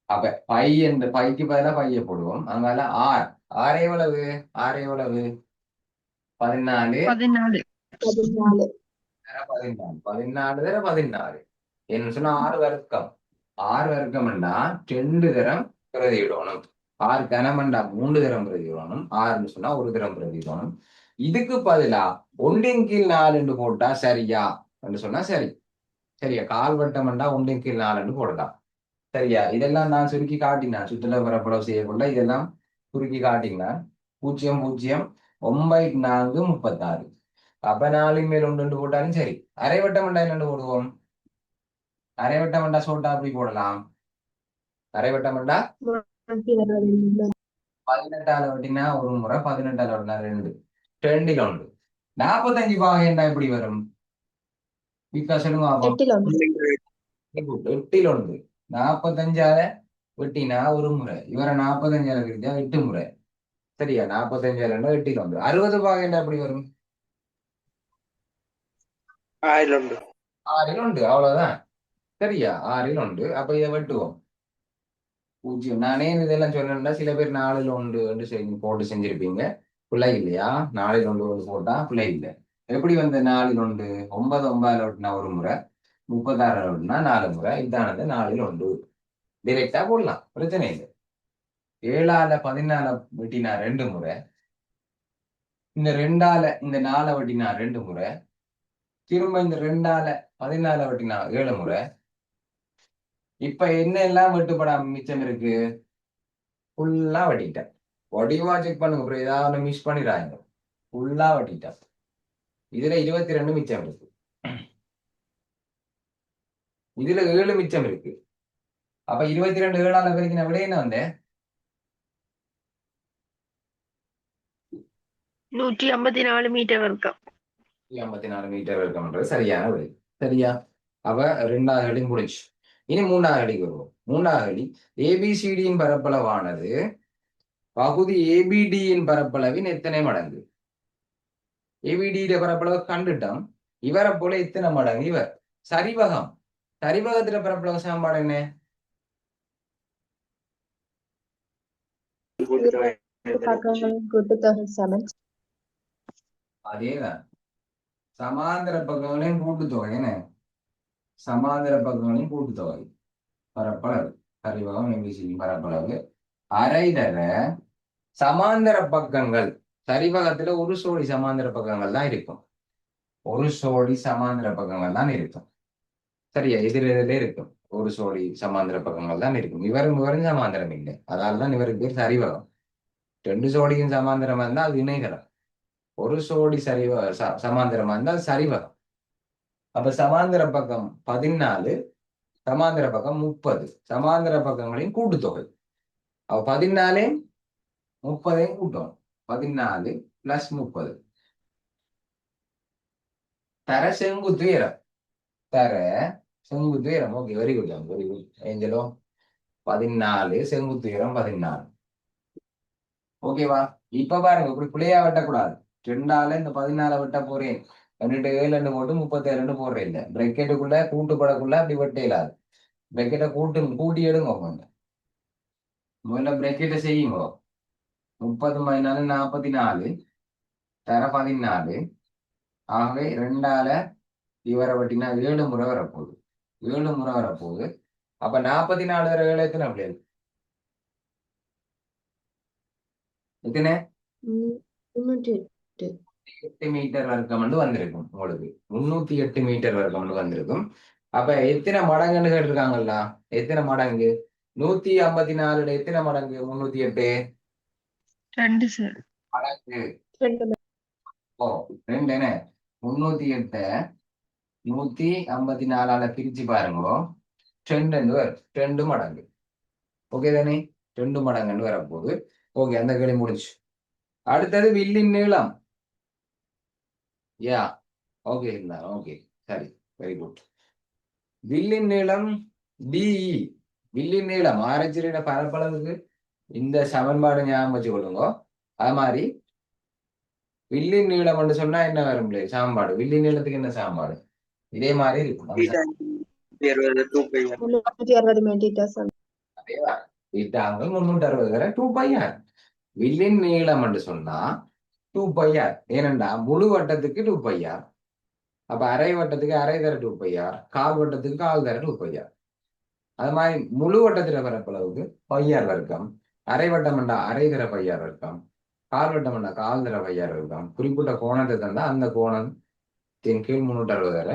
[SPEAKER 1] அப்ப பை என்ற பைக்கு பதிலா பைய போடுவோம். அதனால ஆர். ஆர் எவ்வளவு? ஆர் எவ்வளவு? 14.
[SPEAKER 2] 14.
[SPEAKER 3] 14.
[SPEAKER 1] 14 தர 16 என்ன சொன்னா 6 வர்க்கம். 6 வர்க்கம்னா 2 தரம் பிரதியிடணும். 6 கனமண்டா 3 தரம் பிரதியிடணும். 6ன்னு சொன்னா 1 தரம் பிரதியிடணும். இதுக்கு பதிலா 1 கீழ் 4 போட்டா சரியா என்று சொன்னா சரி. சரியா? கால்வட்டம்ண்டா 1 கீழ் 4 போடலாம். சரியா? இதெல்லாம் நான் சுருக்கி காட்டினேன். சுற்றுலா பரப்பளவு செய்யக்குள்ள இதெல்லாம் சுருக்கி காட்டினேன். 0.9436. அப்ப 4 மேல் 1 போட்டாலும் சரி. அரைவட்டம்ண்டா என்னென்னு போடுவோம்? அரைவட்டம்ண்டா சோட்டா அப்படி போடலாம். அரைவட்டம்ண்டா 18ஆல வெட்டினா ஒரு முறை, 18ஆல வெட்டினா 2. 2ல் 1. 45 பாகைண்டா எப்படி வரும்? சொல்லுங்க.
[SPEAKER 3] 8ல் 1.
[SPEAKER 1] 8ல் 1. 45ஆல வெட்டினா ஒரு முறை. இவரை 45ஆல வெட்டினா 8 முறை. சரியா? 45ஆல 8ல் 1. 60 பாகைண்டா எப்படி வரும்?
[SPEAKER 4] 6ல் 1.
[SPEAKER 1] 6ல் 1. அவ்வளவுதான். சரியா? 6ல் 1. அப்ப இதை வெட்டுவோம். 0. நானே இதெல்லாம் சொன்னா சில பேர் 4ல் 1 போட்டு செஞ்சிருப்பீங்க. பிள்ளை இல்லையா? 4ல் 1 போட்டா பிள்ளை இல்லை. எப்படி வந்து 4ல் 1? 9 9ஆல வெட்டினா ஒரு முறை, 36ஆல வெட்டினா 4 முறை. இதானது 4ல் 1. டிரெக்டா போடலாம், பிரச்சனை இல்லை. 7ஆல 14 வெட்டினா 2 முறை. இந்த 2ஆல இந்த 4 வெட்டினா 2 முறை. திரும்ப இந்த 2ஆல 14 வெட்டினா 7 முறை. இப்ப என்ன எல்லாம் வெட்டுப்படாம மிச்சம் இருக்கு? ஃபுல்லா வெட்டிட்டேன். வடிவா செக் பண்ணுங்க, அப்புறம் ஏதாவது மிஸ் பண்ணிடாங்க. ஃபுல்லா வெட்டிட்டேன். இதுல 22 மிச்சம் இருக்கு. இதுல 7 மிச்சம் இருக்கு. அப்ப 22 7ஆல பெருக்கின விட என்ன வந்தேன்?
[SPEAKER 2] 154 மீட்டர் வர்க்கம்.
[SPEAKER 1] 54 மீட்டர் இருக்கும்ன்றது சரியான விடை. சரியா? அப்ப 2வது ஹெடிங் முடிஞ்சு. இனி 3வது ஹெடிங் வருவோம். 3வது ஹெடிங் ஏபிசிடியின் பரப்பளவானது பகுதி ஏபிடியின் பரப்பளவின் எத்தனை மடங்கு? ஏபிடியிட பரப்பளவு கண்டுட்டோம். இவரை போல எத்தனை மடங்கு இவர்? சரிவகம். சரிவகத்துல பரப்பளவு சமன்பாடு என்ன?
[SPEAKER 3] பக்கங்களின் கூட்டுத்தொகை சமன்.
[SPEAKER 1] அதேதான். சமாந்தர பக்கங்களையும் கூட்டுத்தொகை என்ன? சமாந்தர பக்கங்களையும் கூட்டுத்தொகை பரப்பளவு. சரிவகம் ஏபிசிடி பரப்பளவு அரை தர சமாந்தர பக்கங்கள். சரிவகத்துல ஒரு சோடி சமாந்தர பக்கங்கள் தான் இருக்கும். ஒரு சோடி சமாந்தர பக்கங்கள் தான் இருக்கும். சரியா? எதிரெதிரே இருக்கும். ஒரு சோடி சமாந்தர பக்கங்கள் தான் இருக்கும். இவரும் சமாந்தரம் இல்லை. அதனால்தான் இவருக்கு பேர் சரிவகம். 2 சோடியும் சமாந்தரமா இருந்தா அது இணைகரம். ஒரு சோடி சமாந்தரமா இருந்தா அது சரிவகம். அப்ப சமாந்தர பக்கம் 14, சமாந்தர பக்கம் 30. சமாந்தர பக்கங்களின் கூட்டுத்தொகை. அப்ப 14 30 கூட்டம் 14 பிளஸ் 30 தர செங்குத்து உயரம். தர செங்குத்து உயரம். Okay, very good, very good Angelo. 14 செங்குத்து உயரம் 14. ஓகேவா? இப்ப பாருங்க, இப்படி பிள்ளையா வெட்டக்கூடாது. 2ஆல இந்த 14 வெட்ட போறேன். 2 7 போட்டு 37 போடுறேன். இல்ல பிரக்கெட்டுக்குள்ள கூட்டுப்படக்குள்ள அப்படி வெட்ட இயலாது. பிரக்கெட்டை கூட்டி எடுங்க. முதல்ல பிரக்கெட்டை செய்யுங்க. 30 - 44 தர 14. ஆகவே 2ஆல இவரை வெட்டினா 7 முறை வரப்போகுது. 7 முறை வரப்போகுது. அப்ப 44 தர 7 எத்தனை பிள்ளைகள்? எத்தனை?
[SPEAKER 3] 308.
[SPEAKER 1] 8 மீட்டர் வர்க்கம் வந்திருக்கும். உங்களுக்கு 308 மீட்டர் வர்க்கம் வந்திருக்கும். அப்ப எத்தனை மடங்குன்னு கேட்டிருக்காங்கல்ல? எத்தனை மடங்கு? 154 எத்தனை மடங்கு? 308
[SPEAKER 2] 2 சார்.
[SPEAKER 1] மடங்கு.
[SPEAKER 3] 2
[SPEAKER 1] ஓ 2 என்ன? 308 154ஆல பிரிச்சு பாருங்க. 2 மடங்கு. ஓகே தானே? 2 மடங்குன்னு வரப்போகுது. ஓகே, அந்த கேள்வி முடிச்சு. அடுத்தது வில்லின் நீளம். யா, ஓகே இருந்தாலும் ஓகே, சரி, வெரி குட். வில்லின் நீளம் டிஇ. வில்லின் நீளம் ஆரச்சிரியோட பரப்பளவுக்கு இந்த சமன்பாடு ஞாபகம் வச்சு கொள்ளுங்க. அது மாதிரி வில்லின் நீளம் என்று சொன்னா என்ன வரும்? சமன்பாடு வில்லின் நீளத்துக்கு என்ன சமன்பாடு? இதே மாதிரி இருக்கும்.
[SPEAKER 3] 360 மீட்டர் சமன்.
[SPEAKER 1] அதேதான். 360 2πr. வில்லின் நீளம் என்று சொன்னா 2πr. ஏனென்றா முழு வட்டத்துக்கு 2πr. அப்ப அரை வட்டத்துக்கு அரை தர 2πr, கால் வட்டத்துக்கு கால் தர 2πr. அது மாதிரி முழு வட்டத்தில பரப்பளவுக்கு πr வர்க்கம், அரை வட்டம் என்றா அரை தர πr வர்க்கம், கால் வட்டம் என்றா கால் தர πr வர்க்கம். குறிப்பிட்ட கோணத்தை தந்தா அந்த கோணத்தின் கீழ் 360 தர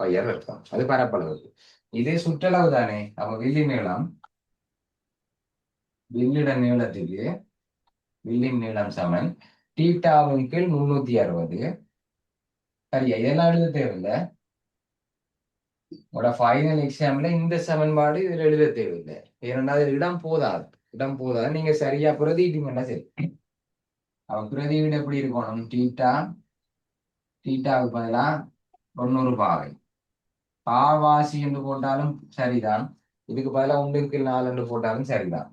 [SPEAKER 1] πr வர்க்கம். அது பரப்பளவுக்கு. இதே சுற்றளவு தானே. அப்ப வில்லின் நீளம், வில்லிட நீளத்துக்கு வில்லின் நீளம் சமன் தீட்டாவின் கீழ் 360. சரியா? இதெல்லாம் எழுத தேவையில்லை. உங்களோட ஃபைனல் எக்ஸாம்ல இந்த சமன்பாடு இதுல எழுத தேவையில்லை. ஏனென்றால் இடம் போதாது. இடம் போதாது. நீங்க சரியா பிரதிட்டீங்கன்னா சரி. அவன் பிரதிவிட எப்படி இருக்கணும்? தீட்டாவுக்கு பதிலா 90 பாகை. பாவாசி என்று போட்டாலும் சரிதான். இதுக்கு பதிலா 1/4 என்று போட்டாலும் சரிதான்.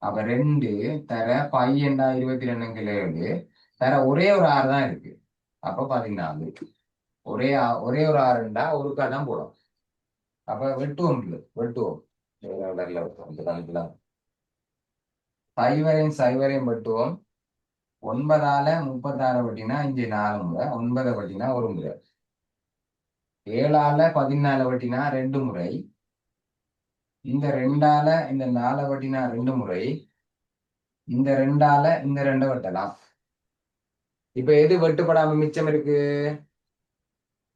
[SPEAKER 1] அப்ப 2 தர π என்ன 22 தர ஒரே ஒரு 6 தான் இருக்கு. அப்ப 14. ஒரே ஒரு 6ண்டா ஒருக்கா தான் போடும். அப்ப வெட்டுவோம். சைவரையும் வெட்டுவோம். 9ஆல 36 வட்டினா இங்கே 4 முறை, 9 வட்டினா 1 முறை, 7ஆல 14 வட்டினா 2 முறை, இந்த 2ஆல இந்த 4 வட்டினா 2 முறை, இந்த 2ஆல இந்த 2 வெட்டலாம். இப்ப எது வெட்டுப்படாம மிச்சம் இருக்கு?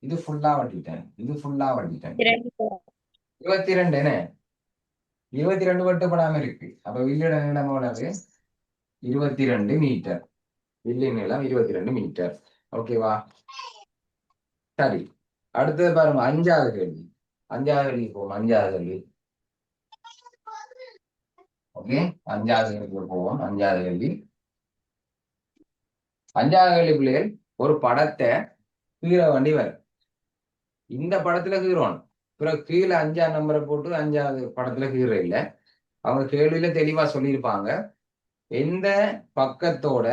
[SPEAKER 1] இது ஃபுல்லா வட்டிட்டேன். 22 என்ன? 22 வெட்டுப்படாம இருக்கு. அப்ப வில்லிட நீளம் எவ்வளவு? 22 மீட்டர். வில்லின் நீளம் 22 மீட்டர். ஓகேவா? சரி, அடுத்தது பாருங்க, 5வது கேள்வி. அஞ்சாவது கேள்வி போவோம். அஞ்சாவது கேள்வி. ஓகே, அஞ்சாவது கேள்வி போவோம். அஞ்சாவது கேள்வி. அஞ்சாவது கேள்வி பிள்ளைகள், ஒரு படத்தை கீழே வண்டி வரும். இந்த படத்துல ஹீரோன் பிறகு கீழே 5ஆம் நம்பரை போட்டு 5வது படத்துல ஹீரோ இல்லை. அவங்க கேள்வியில தெளிவா சொல்லியிருப்பாங்க எந்த பக்கத்தோட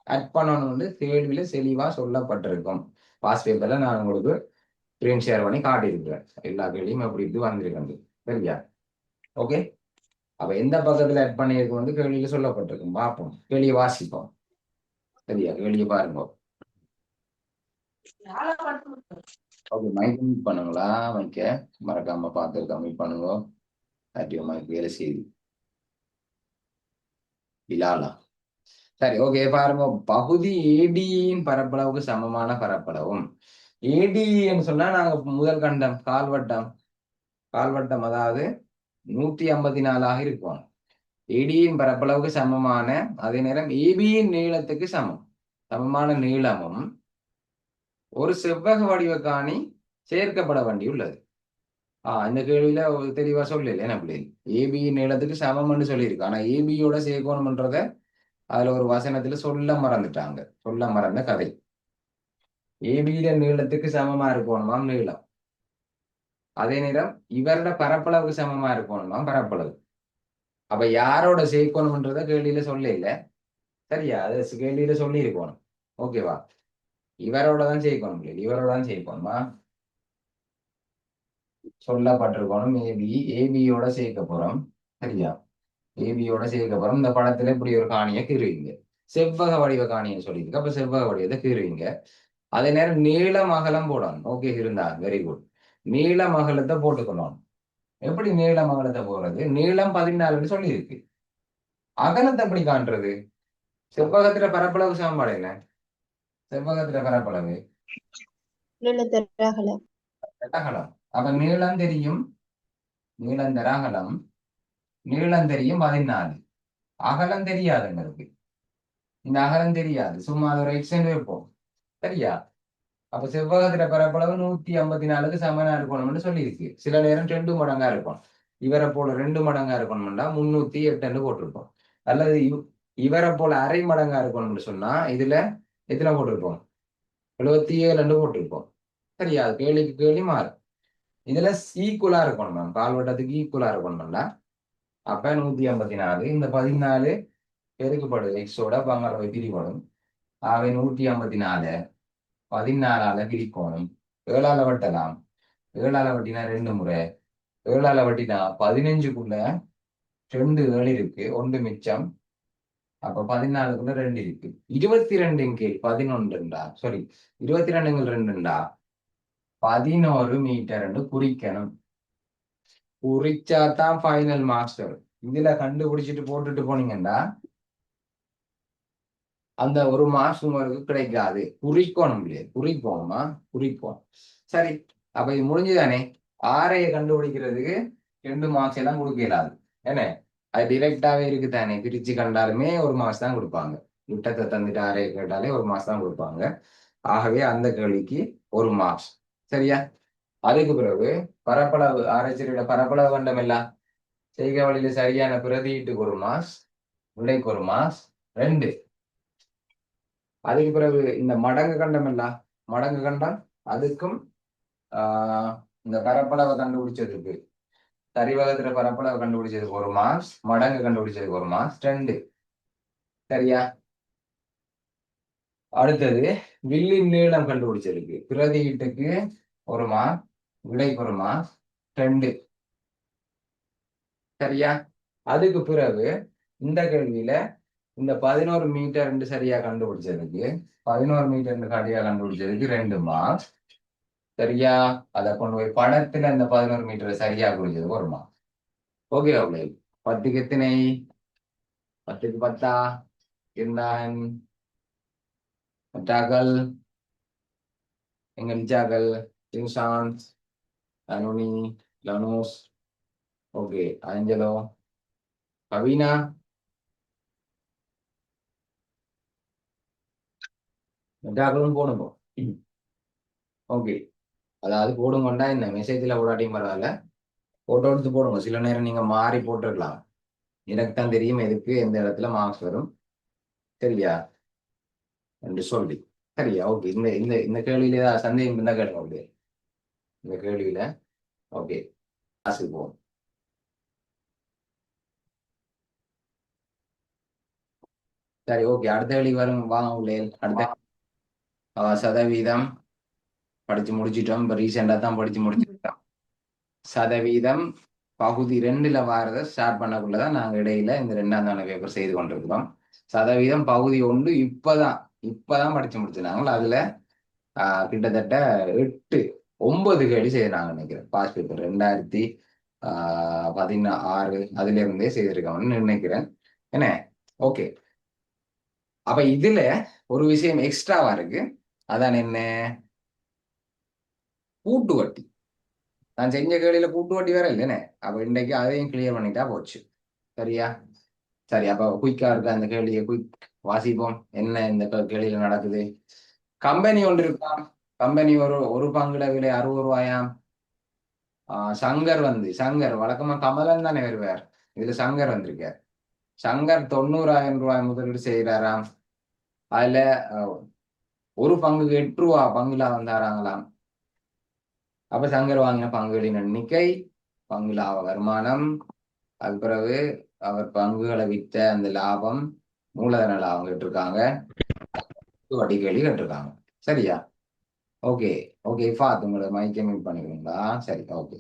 [SPEAKER 1] அட் பண்ணணும்னு கேள்வியில தெளிவா சொல்லப்பட்டிருக்கும். பாஸ் பேப்பர்ல நான் உங்களுக்கு ஸ்கிரீன் ஷேர் பண்ணி காட்டியிருக்கிறேன். எல்லா கேள்வியும் எப்படி இது வந்திருக்கு. சரியா? ஓகே, அப்ப எந்த பக்கத்துல அட் பண்ணியிருக்கும் வந்து கேள்வியில சொல்லப்பட்டிருக்கும். பார்ப்போம், கேள்வியை வாசிப்போம். சரியா? கேள்வியை பாருங்க. ஓகே, மைக் மியூட் பண்ணுங்களா? மைக்க மறக்காம பார்த்து கம்மி பண்ணுங்க. ஆக்டிவ் மைக் வேலை செய்யுது. இலாலா. சரி, ஓகே, பாருங்க. பகுதி ஏடியின் பரப்பளவுக்கு சமமான பரப்பளவும் ஏடின்னு சொன்னா நாங்க முதல் கண்டம் கால்வட்டம். கால்வட்டம் அதாவது 154 இருக்கும். ஏடியின் பரப்பளவுக்கு சமமான, அதே நேரம் ஏபியின் நீளத்துக்கு சமமான நீளமும் ஒரு செவ்வக வடிவ காணி சேர்க்கப்பட வேண்டியுள்ளது. இந்த கேள்வியில தெளிவா சொல்லல என்ன பிள்ளை. ஏபியின் நீளத்துக்கு சமம்னு சொல்லியிருக்கு. ஆனா ஏபியோட சேர்க்கணும்ன்றத அதுல ஒரு வசனத்துல சொல்ல மறந்துட்டாங்க. சொல்ல மறந்த கதை. ஏபியில நீளத்துக்கு சமமா இருக்கணுமாம் நீளம். அதே நேரம் இவரோட பரப்பளவுக்கு சமமா இருக்கணுமாம் பரப்பளவு. அப்ப யாரோட சேர்க்கணும்ன்றத கேள்வியில சொல்ல இல்ல. சரியா? அது கேள்வியில சொல்லி இருக்கணும். ஓகேவா? இவரோட தான் சேர்க்கணும். இவரோட தான் சேர்க்கணுமா சொல்லப்பட்டிருக்கணும். ஏபியோட சேர்க்க போறோம். சரியா? ஏபியோட சேர்க்க போறோம். இந்த படத்துல இப்படி ஒரு காணியை கீறுவீங்க. செவ்வக வடிவ காணியை சொல்லியிருக்கு. அப்ப செவ்வக வடிவத்தை கீறுவீங்க. அதே நேரம் நீளம் அகலம் போடணும். ஓகே, இருந்தா வெரி குட். நீளம் அகலத்தை போட்டுக்கணும். எப்படி நீளம் அகலத்தை போடுறது? நீளம் 14 சொல்லியிருக்கு. அகலத்தை எப்படி காண்றது? செவ்வகத்துல பரப்பளவு சமன்பாடு என்ன? செவ்வகத்துல பரப்பளவு
[SPEAKER 3] நீளத்தரகல
[SPEAKER 1] அகலம். அப்ப நீளம் தெரியும், நீளம் தர அகலம். நீளம் தெரியும் 14, அகலம் தெரியாது எங்களுக்கு. இந்த அகலம் தெரியாது, சும்மா அதை ஒரு எக்ஸ்டெண்ட் வைப்போம். சரியா? அப்ப செவ்வகத்துல பரப்பளவு 154க்கு சமனா இருக்கணும்னு சொல்லியிருக்கு. சில நேரம் 2 மடங்கா இருக்கும். இவரை போல 2 மடங்கா இருக்கணும்னா 308 போட்டிருப்போம். அல்லது இவரை போல அரை மடங்கா இருக்கணும்னு சொன்னா இதுல எத்தனை போட்டிருப்போம்? 77 போட்டிருப்போம். சரியா? அது கேள்விக்கு கேள்வி மாறும். இதுல ஈக்குவலா இருக்கணும் மேம். கால்வட்டத்துக்கு ஈக்குவலா இருக்கணும்னா அப்ப 154. இந்த 14 பெருக்குப்படுது எக்ஸோட பங்களவை பிரிபடும். ஆகவே 154 14ஆல பிரிக்கணும். 7ஆல வெட்டலாம். 7ஆல வெட்டினா 2 முறை. 7ஆல வெட்டினா 15க்குள்ள 2 7 இருக்கு, 1 மிச்சம். அப்ப 14க்குள்ள 2 இருக்கு. 22 கீழ் 11 சாரி 22 2 11 மீட்டர் குறிக்கணும். குறிச்சாதான் ஃபைனல் மாஸ்டர். இதுல கண்டுபிடிச்சிட்டு போட்டுட்டு போனீங்கன்னா அந்த ஒரு மார்க்ஸ் உங்களுக்கு கிடைக்காது. குறிக்கணும் இல்லையா? குறிக்கணுமா? குறிப்போம். சரி, அப்ப இது முடிஞ்சுதானே. ஆரையை கண்டுபிடிக்கிறதுக்கு 2 மார்க்ஸ் எல்லாம் கொடுக்க இயலாது. என்ன, அது டிரெக்டாவே இருக்குதானே. பிரிச்சு கண்டாலுமே ஒரு மார்க்ஸ் தான் கொடுப்பாங்க. விட்டத்தை தந்துட்டு ஆரையை கேட்டாலே ஒரு மார்க்ஸ் தான் கொடுப்பாங்க. ஆகவே அந்த கேள்விக்கு ஒரு மார்க்ஸ். சரியா? அதுக்கு பிறகு பரப்பளவு ஆராய்ச்சியோட பரப்பளவு கண்டம் எல்லாம் செய்க வழியில சரியான பிரதியீட்டுக்கு ஒரு மார்க்ஸ், விடைக்கு ஒரு மார்க்ஸ் 2. அதுக்கு பிறகு இந்த மடங்கு கண்டம் எல்லாம் மடங்கு கண்டம் அதுக்கும் இந்த பரப்பளவை கண்டுபிடிச்சதுக்கு சரிவகத்துல பரப்பளவை கண்டுபிடிச்சதுக்கு ஒரு மார்க்ஸ், மடங்கு கண்டுபிடிச்சதுக்கு ஒரு மார்க்ஸ் 2. சரியா? அடுத்தது வில்லின் நீளம் கண்டுபிடிச்சதுக்கு பிரதியீட்டுக்கு ஒரு மார்க், விடைக்கு ஒரு மார்க்ஸ் 2. சரியா? அதுக்கு பிறகு இந்த கேள்வியில இந்த 11 மீட்டர் சரியா கண்டுபிடிச்சதுக்கு 11 மீட்டர் சரியா கண்டுபிடிச்சதுக்கு 2 மார்க்ஸ். சரியா? அதை கொண்டு போய் படத்துல இந்த 11 மீட்டர் சரியா குறிச்சதுக்கு ஒரு மார்க்ஸ். ஓகே, அவ்வளவு 10க்கு எத்தனை? 10க்கு 10 இருந்தான் மற்றாக்கள் எங்க நிஜாக்கள் இன்சான்ஸ் அனுனி லனோஸ். ஓகே, ஆஞ்சலோ கவினா மற்றாக்களும் போகணும். ஓகே, அதாவது போடுங்கண்டா இந்த மெசேஜில் போடாட்டியும் பரவாயில்ல, போட்டோ எடுத்து போடுங்க. சில நேரம் நீங்க மாறி போட்டுருக்கலாம். எனக்கு தான் தெரியும் எதுக்கு எந்த இடத்துல மார்க்ஸ் வரும், சரியா என்று சொல்லி. சரியா, ஓகே. இந்த இந்த இந்த கேள்வியில ஏதாவது சந்தேகம் இருந்தா கேளுங்க. அப்படியே இந்த கேள்வியில ஓகே, கிளாஸுக்கு போவோம். சரி, ஓகே. அடுத்த கேள்வி வரும், வாங்க உள்ளே. அடுத்த சதவீதம் படிச்சு முடிச்சிட்டோம். இப்போ ரீசெண்டாக தான் படிச்சு முடிச்சிட்டோம். சதவீதம் பகுதி 2ல வாரதை ஸ்டார்ட் பண்ணக்குள்ளதான் நாங்கள் இடையில இந்த 2ஆம் தான பேப்பர் செய்து கொண்டிருக்கிறோம். சதவீதம் பகுதி 1 இப்பதான் படிச்சு முடிச்சிருந்தாங்க. அதுல கிட்டத்தட்ட 8-9 கேள்வி செய்யறாங்க நினைக்கிறேன். பாஸ் பேப்பர் 2016 அதுல இருந்தே செய்திருக்காங்கன்னு நினைக்கிறேன். என்ன, ஓகே. அப்ப இதுல ஒரு விஷயம் எக்ஸ்ட்ராவா இருக்கு. அதான் என்ன, கூட்டு வட்டி. நான் செஞ்ச கேள்வியில கூட்டு வட்டி வேற இல்லைன்னு. அப்ப இன்னைக்கு அதையும் கிளியர் பண்ணிட்டா போச்சு. சரியா, சரி. அப்ப குயிக்கா இருக்க அந்த கேள்வியை குயிக் வாசிப்போம். என்ன இந்த கேள்வியில நடக்குது? கம்பெனி ஒன்று இருக்காம். கம்பெனி ஒரு பங்குல விலை 60 ரூபாயாம். சங்கர் வழக்கமா கமலன் தானே வருவார். இதுல சங்கர் வந்திருக்கார். சங்கர் 90,000 ரூபாய் முதலீடு செய்யறாராம். அதுல ஒரு பங்குக்கு 8 ரூபா பங்குல வந்தாராங்களாம். அப்ப சங்கர் வாங்கின பங்குகளின் எண்ணிக்கை, பங்கு லாப வருமானம், அது பிறகு அவர் பங்குகளை விற்ற அந்த லாபம், மூலதன லாபம் கேட்டிருக்காங்க, வட்டி கேள்வி கேட்டிருக்காங்க. சரியா, ஓகே. ஓகே ஃபாத், உங்களோட மைக்கை மியூட் பண்ணிக்கிறீங்களா? சரி, ஓகே.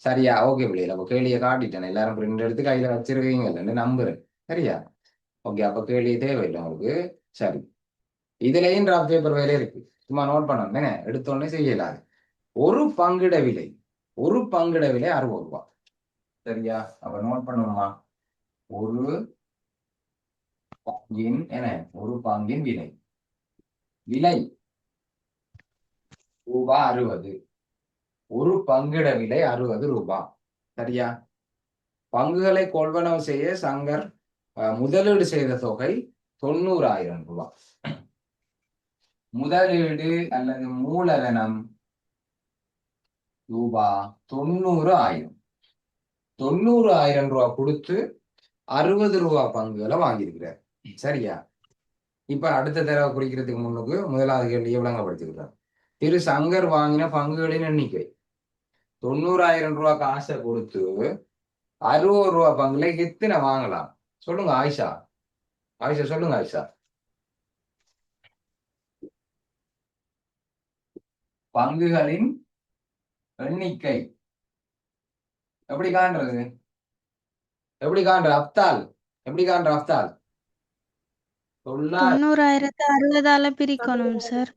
[SPEAKER 1] சரியா, ஓகே பிள்ளைகள். அப்போ கேள்வியை காட்டிட்டேன். எல்லாரும் பிரிண்ட் எடுத்து கையில வச்சிருக்கீங்கன்னு நம்புறேன். சரியா, ஓகே. அப்போ கேள்வி தேவையில்லை உங்களுக்கு. சரி, இதுலயும் டிராஃப்ட் பேப்பர் வேலை இருக்கு. சும்மா நோட் பண்ணணும் என்ன, எடுத்தோடனே செய்யலாது. ஒரு பங்கிட விலை 60 ரூபாய். சரியா, அப்ப நோட் பண்ணுமா, ஒரு பங்கின் ஒரு பங்கின் விலை ரூபாய் 60. ஒரு பங்கிட விலை 60 ரூபாய். சரியா, பங்குகளை கொள்வனவு செய்ய சங்கர் முதலீடு செய்த தொகை 90,000 ரூபாய். முதலீடு அல்லது மூலதனம் ரூபாய் 90,000. 90,000 ரூபாய் கொடுத்து 60 ரூபாய் பங்குகளை வாங்கியிருக்கிறார். சரியா, இப்ப அடுத்த தடவை குறிக்கிறதுக்கு முன்னுக்கு முதலாவது கேள்வியை விளங்கப்படுத்திருக்கிறார். திரு சங்கர் வாங்கின பங்குகளின் எண்ணிக்கை 90,000 ரூபாய் காசை கொடுத்து 60 ரூபாய் பங்குல எத்தனை வாங்கலாம் சொல்லுங்க ஆயிஷா. சொல்லுங்க ஆயிஷா. பங்குகளின் எண்ணிக்கை எப்படி காண்றது? அப்தால் எப்படி காண்ற அப்தால்?
[SPEAKER 4] 90,000 பிரிக்கணும் சார்.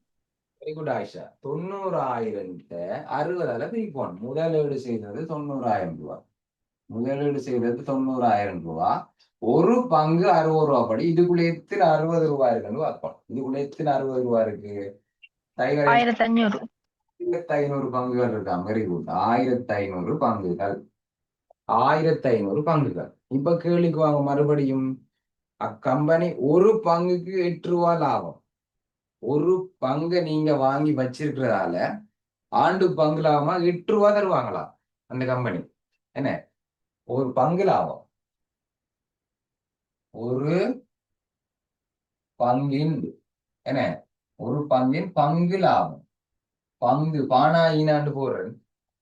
[SPEAKER 1] Very good Ayesha. 90,000 60 பிரிப்போம். முதலீடு செய்தது 90,000 ரூபாய். முதலீடு செய்தது 90,000 ரூபாய். ஒரு பங்கு 60 ரூபாய் படி. இதுக்குள்ள எத்தனை 60 ரூபாய் இருக்குன்னு பார்ப்போம். இதுக்குள்ள எத்தனை 60 ரூபாய் இருக்கு?
[SPEAKER 2] 1500.
[SPEAKER 1] 1500 பங்குகள் இருக்கான். Very good. 1500 பங்குகள். 1500 பங்குகள். இப்ப கேள்விக்கு வாங்க மறுபடியும். அக்கம்பெனி ஒரு பங்குக்கு 8 ரூபாய் லாபம். ஒரு பங்கை நீங்க வாங்கி வச்சிருக்கிறதால ஆண்டு பங்கு லாபமா 8 ரூபாய் தருவாங்களா அந்த கம்பெனி? என்ன, ஒரு பங்கு லாபம், ஒரு பங்கின் ஒரு பங்கின் பங்கு லாபம். பங்கு பானா ஈனாண்டு போடுறேன்.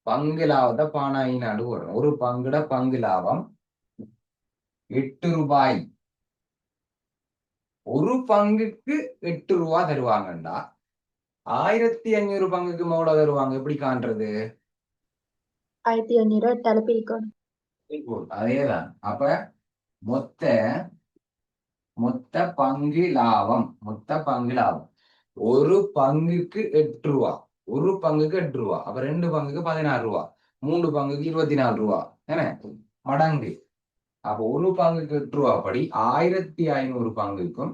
[SPEAKER 1] பங்கு லாபத்தை பானா ஈனாண்டு போடுறேன். ஒரு பங்குட பங்கு லாபம் 8 ரூபாய். ஒரு பங்குக்கு 8 ரூபாய் தருவாங்கண்டா 1500 பங்குக்கு எவ்வளவு தருவாங்க? எப்படி காண்றது?
[SPEAKER 3] 1500 தலைப்பிரிக்கணும்.
[SPEAKER 1] அதேதான். அப்ப மொத்த பங்கு லாபம் ஒரு பங்குக்கு 8 ரூபா. ஒரு பங்குக்கு 8 ரூபா. அப்ப 2 பங்குக்கு 16 ரூபா. 3 பங்குக்கு 24 ரூபா. மடங்கு. அப்ப ஒரு பங்குக்கு 8 ரூபா படி 1500 பங்குக்கும்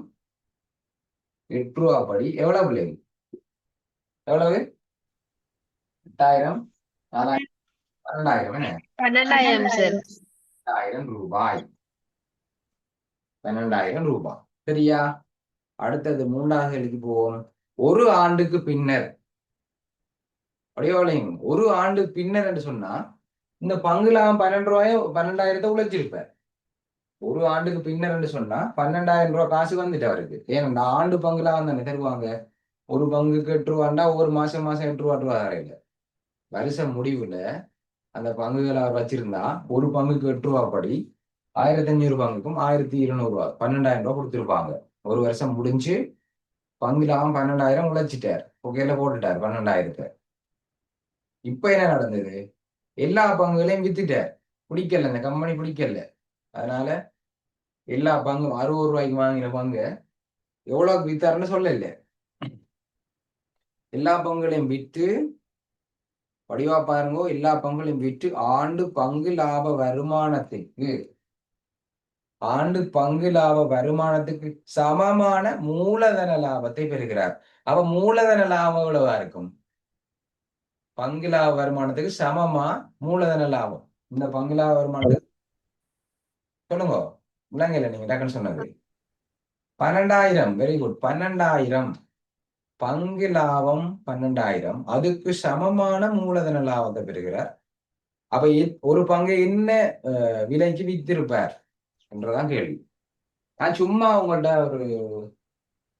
[SPEAKER 1] 8 ரூபா படி எவ்வளவு பிள்ளைங்க? எவ்வளவு? 8,000, 4,000, 12,000.
[SPEAKER 2] 12,000 சார்.
[SPEAKER 1] 12,000 ரூபாய். 12,000 ரூபாய். சரியா, அடுத்தது 3வது கேள்விக்கு போவோம். ஒரு ஆண்டுக்கு பின்னர் வடிவாளையும் ஒரு ஆண்டு பின்னர் என்று சொன்னா இந்த பங்கு லாபம் 12,000 உழைச்சிருப்பார். ஒரு ஆண்டுக்கு பின்னர் என்று சொன்னா 12,000 காசு வந்துட்டு அவருக்கு. ஏன்னா ஆண்டு பங்கு லாபம் தானே தருவாங்க. ஒரு பங்குக்கு 8 ரூபாண்டா ஒரு மாசம் 8 ரூபா தரையில வருஷம் முடிவுல அந்த பங்குகளை அவர் வச்சிருந்தா ஒரு பங்குக்கு 8 ரூபா படி 1,500 பங்குக்கும் 1,200 12,000 கொடுத்துருப்பாங்க. ஒரு வருஷம் முடிஞ்சு பங்கு லாபம் 12,000 உழைச்சிட்டார். புகையில போட்டுட்டார் 12,000. இப்ப என்ன நடந்தது? எல்லா பங்குகளையும் வித்துட்டார். பிடிக்கல, இந்த கம்பெனி பிடிக்கல. அதனால எல்லா பங்கும் 60 ரூபாய்க்கு வாங்கின பங்கு எவ்வளவுக்கு வித்தாருன்னு சொல்லல. எல்லா பங்குகளையும் விற்று வடிவா பாருங்க, எல்லா பங்குகளையும் விற்று ஆண்டு பங்கு லாப வருமானத்துக்கு சமமான மூலதன லாபத்தை பெறுகிறார். அப்ப மூலதன லாபம் எவ்வளவா இருக்கும்? பங்கு லாப வருமானத்துக்கு சமமா மூலதன லாபம். இந்த பங்கு லாப வருமானத்துக்கு சொல்லுங்க, விளங்கல நீங்க டக்குன்னு சொன்னது. 12,000. Very good. 12,000 பங்கு லாபம் 12,000, அதுக்கு சமமான மூலதன லாபத்தை பெறுகிறார். அப்ப ஒரு பங்கு என்ன விலைக்கு வித்திருப்பார் என்றதான் கேள்வி. நான் சும்மா உங்கள்ட்ட ஒரு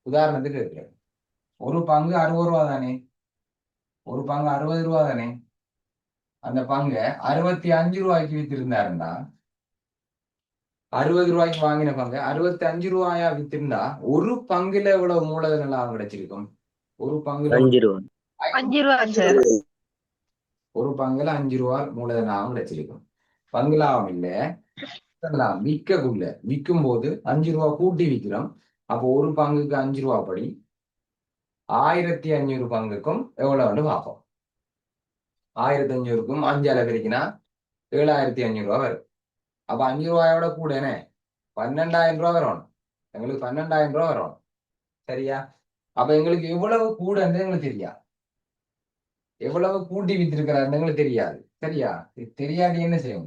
[SPEAKER 1] உதாரணத்துக்கு இருக்கிறேன். ஒரு பங்கு 60 ரூபா தானே, ஒரு பங்கு 60 ரூபா தானே. அந்த பங்கை 65 ரூபாய்க்கு வித்திருந்தாருன்னா 60 ரூபாய்க்கு வாங்கின பங்கு 65 ரூபாயா வித்திருந்தா ஒரு பங்குல எவ்வளவு மூலதன லாபம் கிடைச்சிருக்கும்? ஒரு பங்குல
[SPEAKER 5] 5 ரூபா.
[SPEAKER 2] 5 ரூபா சார்.
[SPEAKER 1] ஒரு பங்குல 5 ரூபா மூலதன லாபம் கிடைச்சிருக்கும். பங்கு லாபம் இல்ல, விற்கக்குள்ள விற்கும் போது 5 ரூபா கூட்டி விற்கிறோம். அப்போ ஒரு பங்குக்கு 5 ரூபா படி 1,500 பங்குக்கும் எவ்வளவு பார்ப்போம். 1,500க்கும் 5 பிரிக்கினா 7,500 ரூபா வரும். அப்ப 5 ரூபாயோட கூட என்ன 12,000 ரூபா வரணும். எங்களுக்கு 12,000 ரூபா வரணும். சரியா? அப்ப எங்களுக்கு எவ்வளவு கூடன்னு எங்களுக்கு தெரியா, எவ்வளவு கூட்டி வித்திருக்கிறாருன்னு எங்களுக்கு தெரியாது. சரியா? தெரியாது என்ன செய்யும்?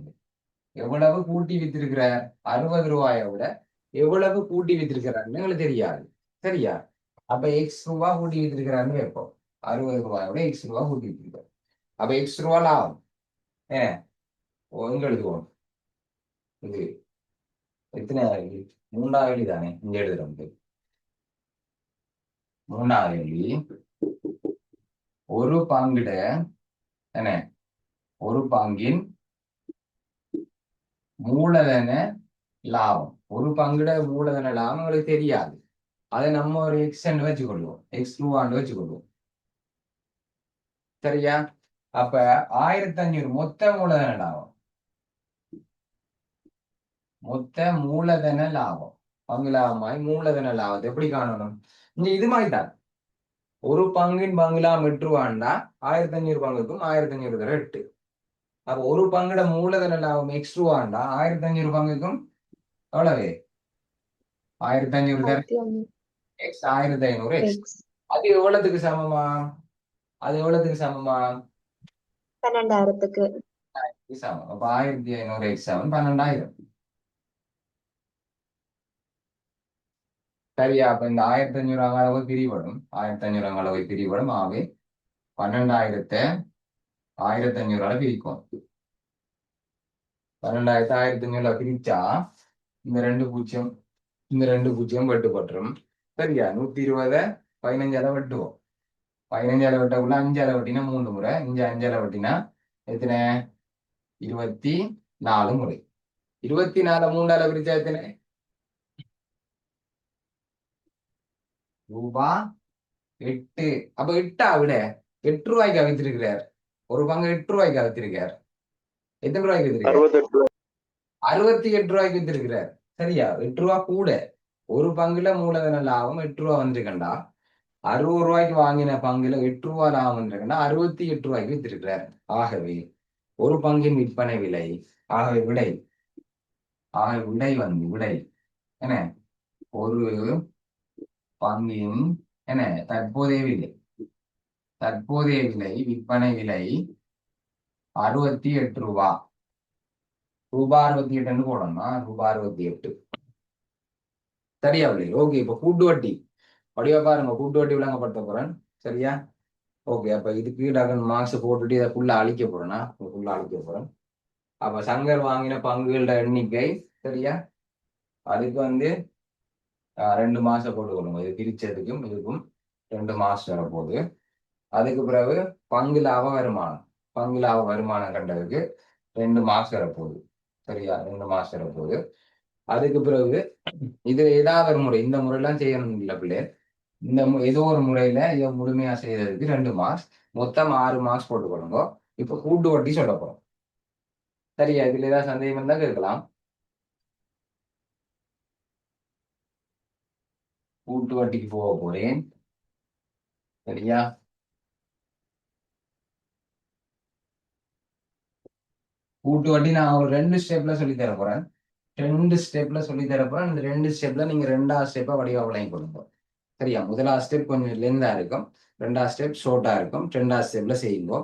[SPEAKER 1] எவ்வளவு கூட்டி வித்திருக்கிறார் 60 ரூபாயை விட எவ்வளவு கூட்டி வித்திருக்கிறாருன்னு எங்களுக்கு தெரியாது. சரியா? அப்ப எக்ஸ் ரூபா கூட்டி வித்திருக்கிறாருன்னு வைப்போம். 60 ரூபாயை விட எக்ஸ் ரூபா கூட்டி வித்திருக்காரு. அப்ப எக்ஸ் ரூபா லாபம் எங்களுக்கு வரும். இது எத்தனை 3வது தானே இங்க எழுதுறோம். 3வது ஒரு பங்கிட என்ன, ஒரு பங்கின் மூலதன லாபம். ஒரு பங்கிட மூலதன லாபம் உங்களுக்கு தெரியாது. அதை நம்ம ஒரு எக்ஸ் வச்சுக்கொள்வோம், எக்ஸ் ரூபான்னு வச்சுக்கொள்வோம். சரியா? அப்ப 1,500 மொத்த மூலதன லாபம். மொத்த மூலதன லாபம் பங்கு லாபமாய் மூலதன லாபத்தை எப்படி காணணும்? இங்க இது மாதிரி தான். ஒரு பங்கின் பங்கு லாபம் 8 ரூபாண்டா 1,500 பங்குக்கும் 1,500 தர 8. அப்ப ஒரு பங்கிட மூலதன லாபம் எக்ஸ் ரூபாண்டா 1,500 பங்குக்கும் எவ்வளவு? 1,500 தர எக்ஸ் 1,500 எக்ஸ். அது எவ்வளவுக்கு சமமா? அது எவ்வளவுக்கு சமமா?
[SPEAKER 3] 12,000க்கு
[SPEAKER 1] சமம். அப்ப 1,500 எக்ஸ் சமம் 12,000. சரியா? அப்ப இந்த 1,500 அளவு பிரிபடும், 1,500 அளவு பிரிபடும். ஆகவே 12,000 1,500 பிரிக்கும். 12,000 1,500 பிரிச்சா இந்த 2 பூஜ்ஜியம் இந்த 2 பூஜ்ஜியம் வெட்டுப்பட்டுரும். சரியா? 120 15 வெட்டுவோம். 15 வெட்டக்குள்ள 5 வெட்டினா 3 முறை, இங்க 5 வெட்டினா எத்தனை? 24 முறை. 24 3 பிரிச்சா எத்தனை? ரூபா 8. அப்ப 8 விட 8 ரூபாய்க்கு வித்திருக்கிறார். ஒரு பங்கு 8 ரூபாய்க்கு வித்திருக்கார். எத்தனை ரூபாய்க்கு வித்திருக்கார்? 68 ரூபாய்க்கு வித்திருக்கிறார். சரியா? 8 ரூபா கூட. ஒரு பங்குல மூலதன லாபம் 8 ரூபா வந்திருக்கண்டா, 60 ரூபாய்க்கு வாங்கின பங்குல 8 ரூபா லாபம் வந்திருக்கண்டா 68 ரூபாய்க்கு வித்திருக்கிறார். ஆகவே ஒரு பங்கின் விற்பனை விலை, ஆகவே விடை என்ன, ஒரு பங்கின் என்ன தற்போதைய விலை, விற்பனை விலை 68 ரூபா. ரூபா 68 போடணும்னா ரூபா 68. சரியா? ஓகே. இப்ப கூட்டு வட்டி வடிவா பாருங்க, கூட்டு வட்டி விளங்கப்படுத்த போறேன். சரியா? ஓகே, அப்ப இதுக்கு டக்குன்னு மார்க்ஸ் போட்டுட்டு இதை ஃபுல்லா அழிக்க போறேன்னா ஃபுல்லா அழிக்க போறேன். அப்ப சங்கர் வாங்கின பங்குகளோட எண்ணிக்கை சரியா, அதுக்கு வந்து 2 மாசம் போட்டுக்கணும். இது பிரிச்சதுக்கும் இதுக்கும் 2 மாசம் வரப்போகுது. அதுக்கு பிறகு பங்கு லாப வருமானம், பங்கு லாப வருமானம் கண்டதுக்கு 2 மாசம் வரப்போகுது. சரியா, 2 மாசம் வரப்போகுது. அதுக்கு பிறகு இது ஏதாவது ஒரு முறை, இந்த முறையெல்லாம் செய்யணும் இல்லை பிள்ளை, இந்த ஏதோ ஒரு முறையில இதை முழுமையா செய்யறதுக்கு 2 மார்க்ஸ், மொத்தம் 6 மார்க்ஸ் போட்டுக்கொள்ளுங்க. இப்ப கூட்டு வட்டி சொல்ல போறோம். சரியா, இதுல ஏதாவது சந்தேகம் இருந்தா கேட்கலாம். கூட்டு வட்டிக்கு போக போறேன். சரியா, கூட்டு வட்டி நான் ஒரு 2 ஸ்டெப்ல சொல்லி தர போறேன். 2 ஸ்டெப்ல சொல்லி தர போறேன். இந்த 2 ஸ்டெப்ல நீங்க 2வது ஸ்டெப்பை வடிவா விளங்கி கொடுங்க. சரியா, முதலாவது ஸ்டெப் கொஞ்சம் லென்தா இருக்கும், 2வது ஸ்டெப் ஷோர்ட்டா இருக்கும். 2வது ஸ்டெப்ல செய்யுங்க.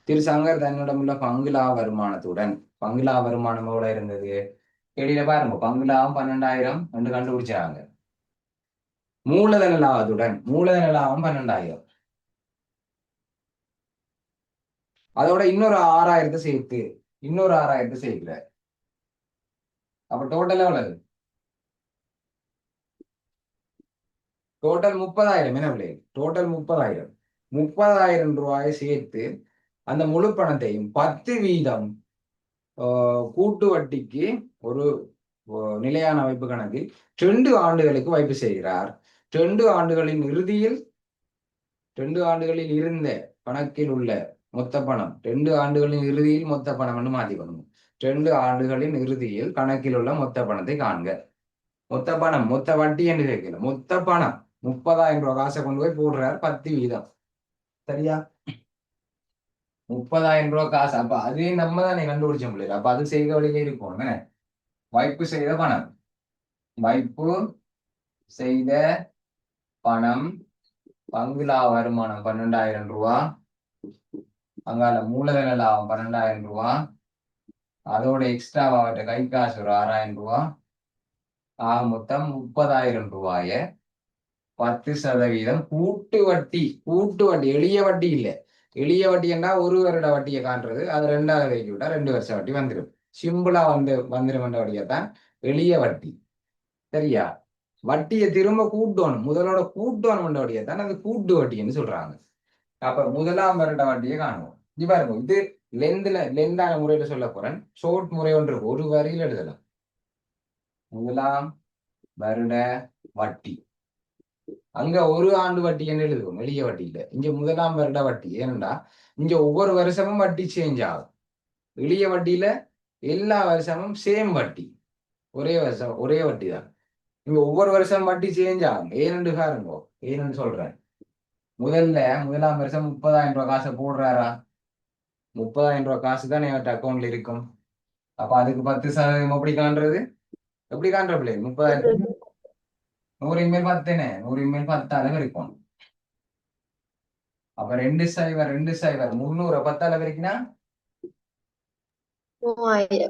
[SPEAKER 1] திரு சங்கர் தன்னிடமுள்ள பங்குலா வருமானத்துடன், பங்குலா வருமானம் எவ்வளவு இருந்தது கேள்வியில பாருங்க. பங்குலாவும் 12,000 என்று கண்டுபிடிச்சாங்க. மூலதன லாபத்துடன், மூலதன லாபம் 12,000, அதோட இன்னொரு 6,000 சேர்த்து, இன்னொரு 6,000 சேர்க்கிற, அப்ப டோட்டல் எவ்வளவு? டோட்டல் 30,000. என்ன விலை? டோட்டல் 30,000. 30,000 ரூபாயை சேர்த்து அந்த முழு பணத்தையும் 10% கூட்டு வட்டிக்கு ஒரு நிலையான வைப்பு கணக்கில் 2 ஆண்டுகளுக்கு வைப்பு செய்கிறார். 2 ஆண்டுகளின் இறுதியில், 2 ஆண்டுகளில் இருந்த கணக்கில் உள்ள மொத்த பணம், 2 ஆண்டுகளின் இறுதியில் மொத்த பணம் என்று மாற்றிக்கணும். 2 ஆண்டுகளின் இறுதியில் கணக்கில் உள்ள மொத்த பணத்தை காண்க. மொத்த பணம், மொத்த வட்டி என்று கேட்கல, மொத்த பணம் 30,000 ரூபாய் காசை கொண்டு போய் போடுறார் 10%. சரியா, 30,000 ரூபாய் காசு. அப்ப அதே நம்ம தானே கண்டுபிடிச்ச முடியல. அப்ப அது செய்த வழியிலே இருக்கும். வைப்பு செய்த பணம், வைப்பு செய்த பணம், பங்குலா வருமானம் 12,000 ரூபாய், அங்கால மூலதன லாபம் 12,000 ரூபாய், அதோட எக்ஸ்ட்ரா ஆகிட்ட கை காசு ஒரு 6,000 ரூபாய், ஆக மொத்தம் 30,000 ரூபாய 10% கூட்டு வட்டி. கூட்டு வட்டி, எளிய வட்டி இல்லை. எளிய வட்டி என்றா ஒரு வருட வட்டியை காண்றது, அது 2வது வைக்க விட்டா 2 வருஷம் வட்டி வந்துடும். சிம்பிளா வந்துடும் என்ற வட்டியைத்தான் எளிய வட்டி. சரியா, வட்டியை திரும்ப கூட்டணும், முதலோட கூட்டணும் என்ற வட்டியைத்தான் அது கூட்டு வட்டின்னு சொல்றாங்க. அப்ப 1ஆம் வருட வட்டியை காணுவோம். இது பாருங்க, இது லெந்தான முறையில சொல்ல போறேன். ஷோர்ட் முறை ஒன்று ஒரு வரியில் எழுதலாம். 1ஆம் வருட வட்டி, அங்க ஒரு ஆண்டு வட்டி என்று எழுதுவோம், எளிய வட்டி இல்லை. இங்க 1ஆம் வருட வட்டி. ஏனென்றா இங்க ஒவ்வொரு வருஷமும் வட்டி சேஞ்ச் ஆகும். எளிய வட்டியில எல்லா வருஷமும் சேம் வட்டி, ஒரே வருஷம் ஒரே வட்டி தான். இங்க ஒவ்வொரு வருஷம் வட்டி சேஞ்ச் ஆகும். ஏனென்று பாருங்க, ஏனென்று சொல்றேன். முதல்ல 1ஆம் வருஷம் 30,000 ரூபாய் காசை போடுறாரா, 30,000 ரூபாய் காசு தான் என்கிட்ட அக்கௌண்ட்ல இருக்கும். அப்ப அதுக்கு 10% எப்படி காண்றது? எப்படி காண்ற பிள்ளை? 30,000 100 மேல் 10 என்ன? 100 மேல் 10 இருக்கும். அப்ப 2 சைவர் 2 சைவர் 300 10 வரைக்கும்னா
[SPEAKER 3] 3,000.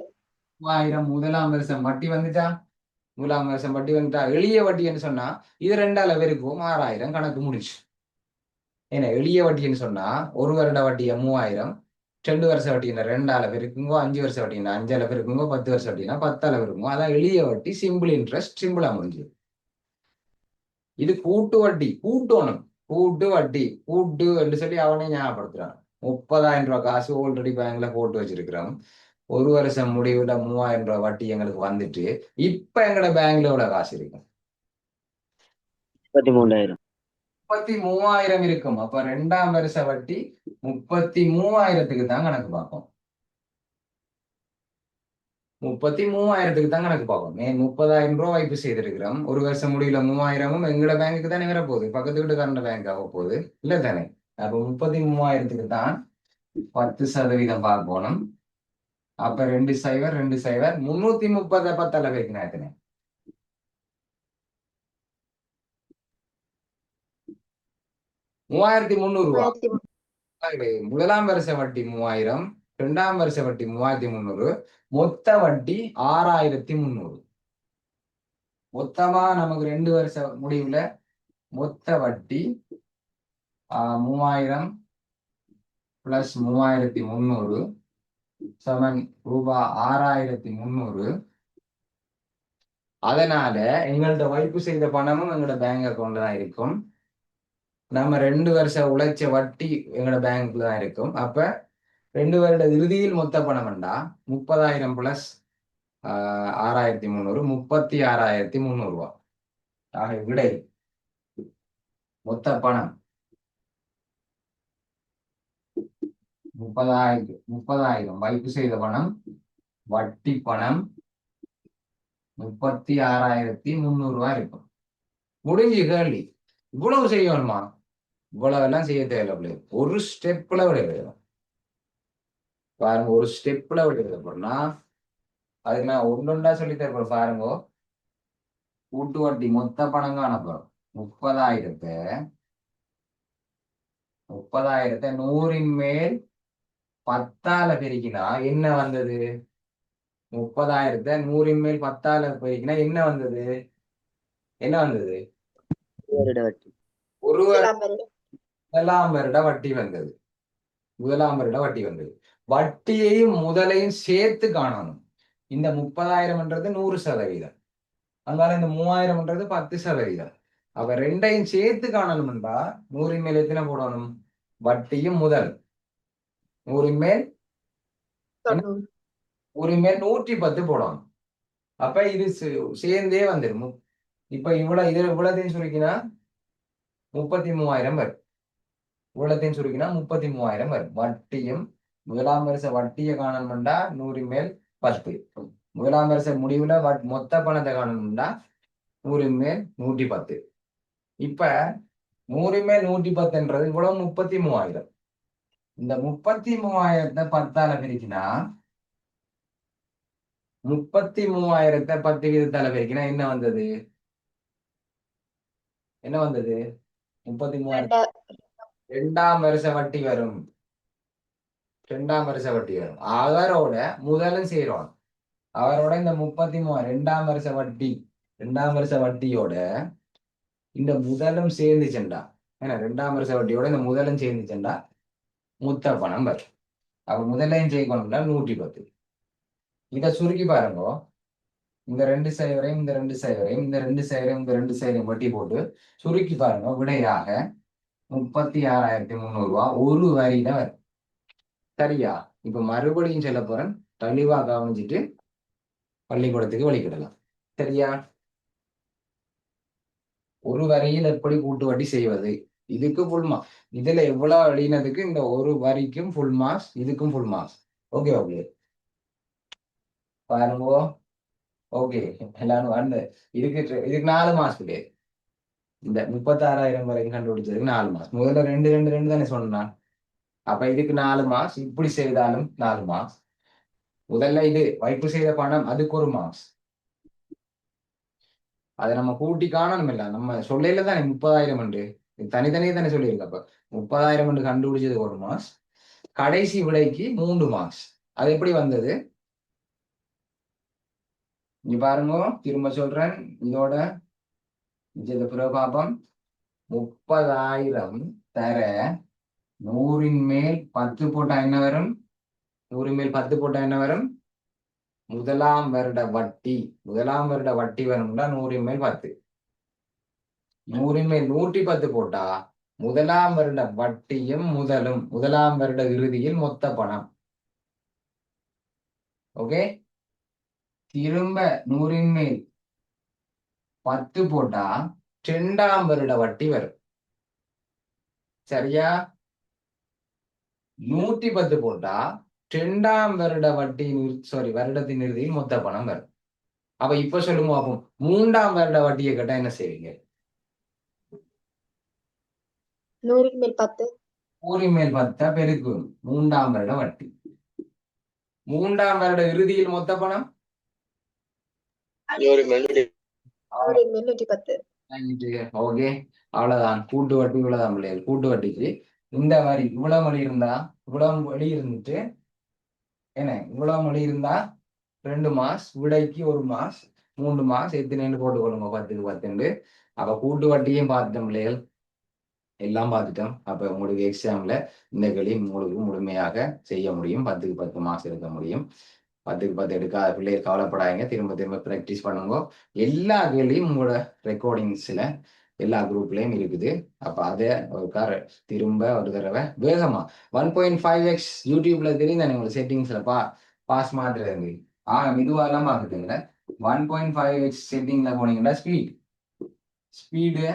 [SPEAKER 1] 3,000. 1ஆம் வருஷம் வட்டி வந்துட்டா, 1ஆம் வருஷம் வட்டி வந்துட்டா. எளிய வட்டின்னு சொன்னா இது 2 பேருக்கும் 6,000 கணக்கு முடிச்சு. ஏன்னா எளிய வட்டின்னு சொன்னா ஒரு வருட வட்டியை 3,000, 2 வருஷ வட்டினா 2 பேருக்குங்கோ, 5 வருஷ வட்டினா 5 பேருக்குங்கோ, 10 வருஷ வட்டினா 10 பேருக்குங்கோ. அதான் எளிய வட்டி, சிம்பிள் இன்ட்ரெஸ்ட், சிம்பிளா முடிஞ்சு. இது கூட்டு வட்டி, கூட்டணும், கூட்டு வட்டி, கூட்டு என்று சொல்லி அவனே ஞாபகப்படுத்துறான். 30,000 ரூபாய் காசு ஆல்ரெடி பேங்க்ல போட்டு வச்சிருக்கிறோம். ஒரு வருஷம் முடிவுல 3,000 ரூபாய் வட்டி எங்களுக்கு வந்துட்டு, இப்ப எங்களோட பேங்க்ல எவ்வளவு காசு இருக்கும்?
[SPEAKER 5] 33,000.
[SPEAKER 1] 33,000 இருக்கும். அப்ப 2ஆம் வருஷ வட்டி 33,000க்கு தான் கணக்கு பார்ப்போம். 33,000க்கு தான் கணக்கு பார்ப்போம். 30,000 ரூபாய் வைப்பு செய்திருக்கிறோம். ஒரு வருஷம் முடியல 3,000ம் எங்களோட பேங்குக்கு தானே வரப்போகுது, பக்கத்து வீட்டுக்காரண்ட பேங்க் ஆக போகுது இல்ல தானே. அப்ப 33,000க்கு தான் 10% பார்க்கணும். அப்ப 2 சைவர் 2 சைவர் 330 10 வைக்கணும். எத்தனை? 3,300 ரூபாய். முதலாம் வருஷ வட்டி 3,000, 2ஆம் வருஷ வட்டி 3,300, மொத்த வட்டி 6,300. மொத்தமா நமக்கு 2 வருஷ முடிவுல மொத்த வட்டி 3,000 பிளஸ் 3300 சமன் ரூபாய் 6300. அதனால எங்கள்ட்ட வைப்பு செய்த பணமும் எங்களோட பேங்க் அக்கௌண்ட்ல தான் இருக்கும். நம்ம 2 வருஷம் உழைச்ச வட்டி எங்களோட பேங்க்ல தான் இருக்கும். அப்ப 2 வருட இறுதியில் மொத்த பணம் வேண்டா 30,000 பிளஸ் 6,300 36,300 ரூபாய். ஆக விடை மொத்த பணம் 30,000 வைப்பு செய்த பணம் வட்டி பணம் 36,300 ரூபாய் இருக்கும். முடிஞ்சு கேள்வி. இவ்வளவு செய்யணுமா? இவ்வளவு எல்லாம் செய்ய தேவையில்லை. ஒரு ஸ்டெப்ல விட பாருங்க, ஒரு ஸ்டெப்ல விடுறதுனா அதுக்கு நான் ஒன்னொண்டா சொல்லி தரப்போம். பாருங்க, கூட்டு வட்டி மொத்த பணம் காணப்படும் 30,000 100 மேல் 10 பெருக்கினா என்ன வந்தது? 30,000 100 மேல் 10 பெருக்கினா என்ன வந்தது? என்ன வந்தது? ஒரு முதலாம் வருட வட்டி வந்தது. முதலாம் வருட வட்டி வந்தது. வட்டியையும் முதலையும் சேர்த்து காணணும். இந்த 30,000ன்றது 100%. அதனால இந்த 3,000ன்றது 10%. அவ ரெண்டையும் சேர்த்து காணணும்டா 100 மேல் எத்தனை போடணும்? வட்டியும் முதல் 100 மேல் 110 போடணும். அப்ப இது சேர்ந்தே வந்துடும். இப்ப இவ்வளத்தையும் சுருக்கினா 33,000 வரும். இவ்வளத்தையும் சுருக்கினா 33,000 வரும். வட்டியும் முதலாம் வருஷ வட்டியை காணணும்டா 100 மேல் 10. முதலாம் வருஷ முடிவுல மொத்த பணத்தை காணணும்டா 100 மேல் 110. இப்ப 100 மேல் 110ன்றது இவ்வளவு 33,000. இந்த 33,000 10ஆல பிரிக்கினா 33,000 10 வீதத்தால பெருக்கினா என்ன வந்தது? என்ன வந்தது? 33,000 2ஆம் வருஷ வட்டி வரும். 2ஆம் வருஷ வட்டி வரும். அவரோட முதலும் சேரும். அவரோட இந்த 33 2ஆம் வருஷ வட்டி 2ஆம் வருஷ வட்டியோட இந்த முதலும் சேர்ந்துச்சுண்டா, ஏன்னா 2ஆம் வருஷ வட்டியோட இந்த முதலும் சேர்ந்துச்சுண்டா மொத்த பணம் வரும். அப்ப முதலையும் செய்யணும்னா 110. இதை சுருக்கி பாருங்க. இந்த 2 சைவரையும் இந்த 2 சைவரையும் இந்த 2 சைவரையும் இந்த 2 சைவரையும் வட்டி போட்டு சுருக்கி பாருங்க. விடையாக 36,300 ரூபாய் ஒரு வரியில வரும். சரியா? இப்ப மறுபடியும் சொல்ல போறேன். தெளிவா கவனிச்சுட்டு பள்ளிக்கூடத்துக்கு வழிகிடலாம். சரியா? ஒரு வரியில் எப்படி கூட்டு வட்டி செய்வது? இதுக்கு ஃபுல் மார்க்ஸ். இதுல எவ்வளவு எழுதினதுக்கு இந்த ஒரு வரிக்கும் ஃபுல் மார்க்ஸ், இதுக்கும் ஃபுல் மார்க்ஸ். ஓகே ஓகே பாருங்க. ஓகே எல்லாரும் வந்து இதுக்கு 4 மார்க்ஸ் கிடையாது. இந்த 36,000 வரைக்கும் கண்டுபிடிச்சதுக்கு 4 மார்க்ஸ். முதல்ல 2 2 2 தானே சொன்னான். அப்ப இதுக்கு 4 மார்க்ஸ். இப்படி செய்தாலும் 4 மார்க்ஸ். முதல்ல இது வைப்பு செய்த பணம், அதுக்கு 1 மார்க்ஸ். அதை நம்ம கூட்டி காணணும். இல்ல நம்ம சொல்லையில தானே 30,000 தனித்தனியே தானே சொல்லியிருக்கு. அப்ப 30,000 கண்டுபிடிச்சது 1 மார்க்ஸ். கடைசி விடைக்கு 3 மார்க்ஸ். அது எப்படி வந்தது? இங்க பாருங்க, திரும்ப சொல்றேன். இதோட பாப்பம் 30,000 தர 100 மேல் 10 போட்டா என்ன வரும்? 100 மேல் 10 போட்டா என்ன வரும்? முதலாம் வருட வட்டி. முதலாம் வருட வட்டி வரும்னா 100 மேல் 10. 100 மேல் 110 போட்டா முதலாம் வருட வட்டியும் முதலும் முதலாம் வருட இறுதியில் மொத்த பணம். ஓகே, திரும்ப 100 மேல் 10 போட்டா 2ஆம் வருட வட்டி வரும். சரியா? 110 போட்டா 2ஆம் வருட வட்டி வருடத்தின் இறுதியில் மொத்த பணம் வரும். அப்ப இப்ப சொல்லுங்க அப்போ 3ஆம் வருட வட்டியை கேட்டா என்ன செய்வீங்க?
[SPEAKER 3] 100 மேல் 10
[SPEAKER 1] 100 மேல் 10 பெருக்கு 3ஆம் வருட வட்டி. 3ஆம் வருட இறுதியில் மொத்த பணம்
[SPEAKER 3] 100 மேல் 110.
[SPEAKER 1] ஓகே, அவ்வளவுதான். கூட்டு வட்டி இவ்வளவுதான் பிள்ளைகள். கூட்டு வட்டிக்கு இந்த மாதிரி இவ்வளவு மொழி இருந்தா, இவ்வளவு வழி இருந்துட்டு என்ன, இவ்வளவு மொழி இருந்தா 2 மார்க்ஸ், விடைக்கு 1 மார்க்ஸ், 3 மார்க்ஸ். எத்தனைன்னு போட்டுக்கொள்ளுங்க, 10க்கு 10. அப்ப கூட்டு வட்டியும் பார்த்துட்டோம் பிள்ளைகள். எல்லாம் பார்த்துட்டோம். அப்போ உங்களுக்கு எக்ஸாமில் இந்த கேள்வி உங்களுக்கு முழுமையாக செய்ய முடியும். 10க்கு 10 மார்க்ஸ் எடுக்க முடியும். 10க்கு 10 எடுக்காத பிள்ளைகள் கவலைப்படாதீங்க. திரும்ப திரும்ப ப்ராக்டிஸ் பண்ணுங்க. எல்லா கேள்வியும் உங்களோட ரெக்கார்டிங்ஸில் எல்லா குரூப்லேயும் இருக்குது. அப்போ அதை திரும்ப ஒரு தடவை வேகமாக 1.5x யூடியூப்ல தெரியும் தானே உங்களுக்கு செட்டிங்ஸில் பாஸ் மாற்றுறது. மெதுவாகலாம் பார்த்துட்டுங்க. 1.5x செட்டிங்கில் போனீங்கன்னா ஸ்பீடு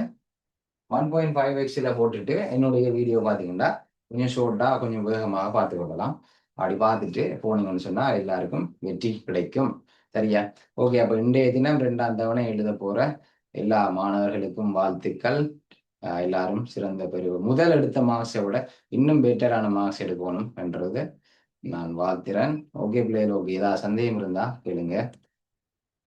[SPEAKER 1] 1.5xல போட்டுட்டு என்னுடைய வீடியோ பார்த்தீங்கன்னா கொஞ்சம் ஷோர்ட்டாக கொஞ்சம் வேகமாக பார்த்து கொள்ளலாம். அப்படி பார்த்துட்டு போனீங்கன்னு சொன்னால் எல்லாருக்கும் வெற்றி கிடைக்கும். சரியா? ஓகே. அப்போ இன்றைய தினம் 2ஆம் தவணை எழுத போகிற எல்லா மாணவர்களுக்கும் வாழ்த்துக்கள். எல்லாரும் சிறந்த முதல் எடுத்த மார்க்ஸை விட இன்னும் பெட்டரான மார்க்ஸ் எடுக்கணும் என்றது நான் வாழ்த்துறேன். ஓகே பிள்ளைகள், ஓகே. ஏதாவது சந்தேகம் இருந்தால் கேளுங்க.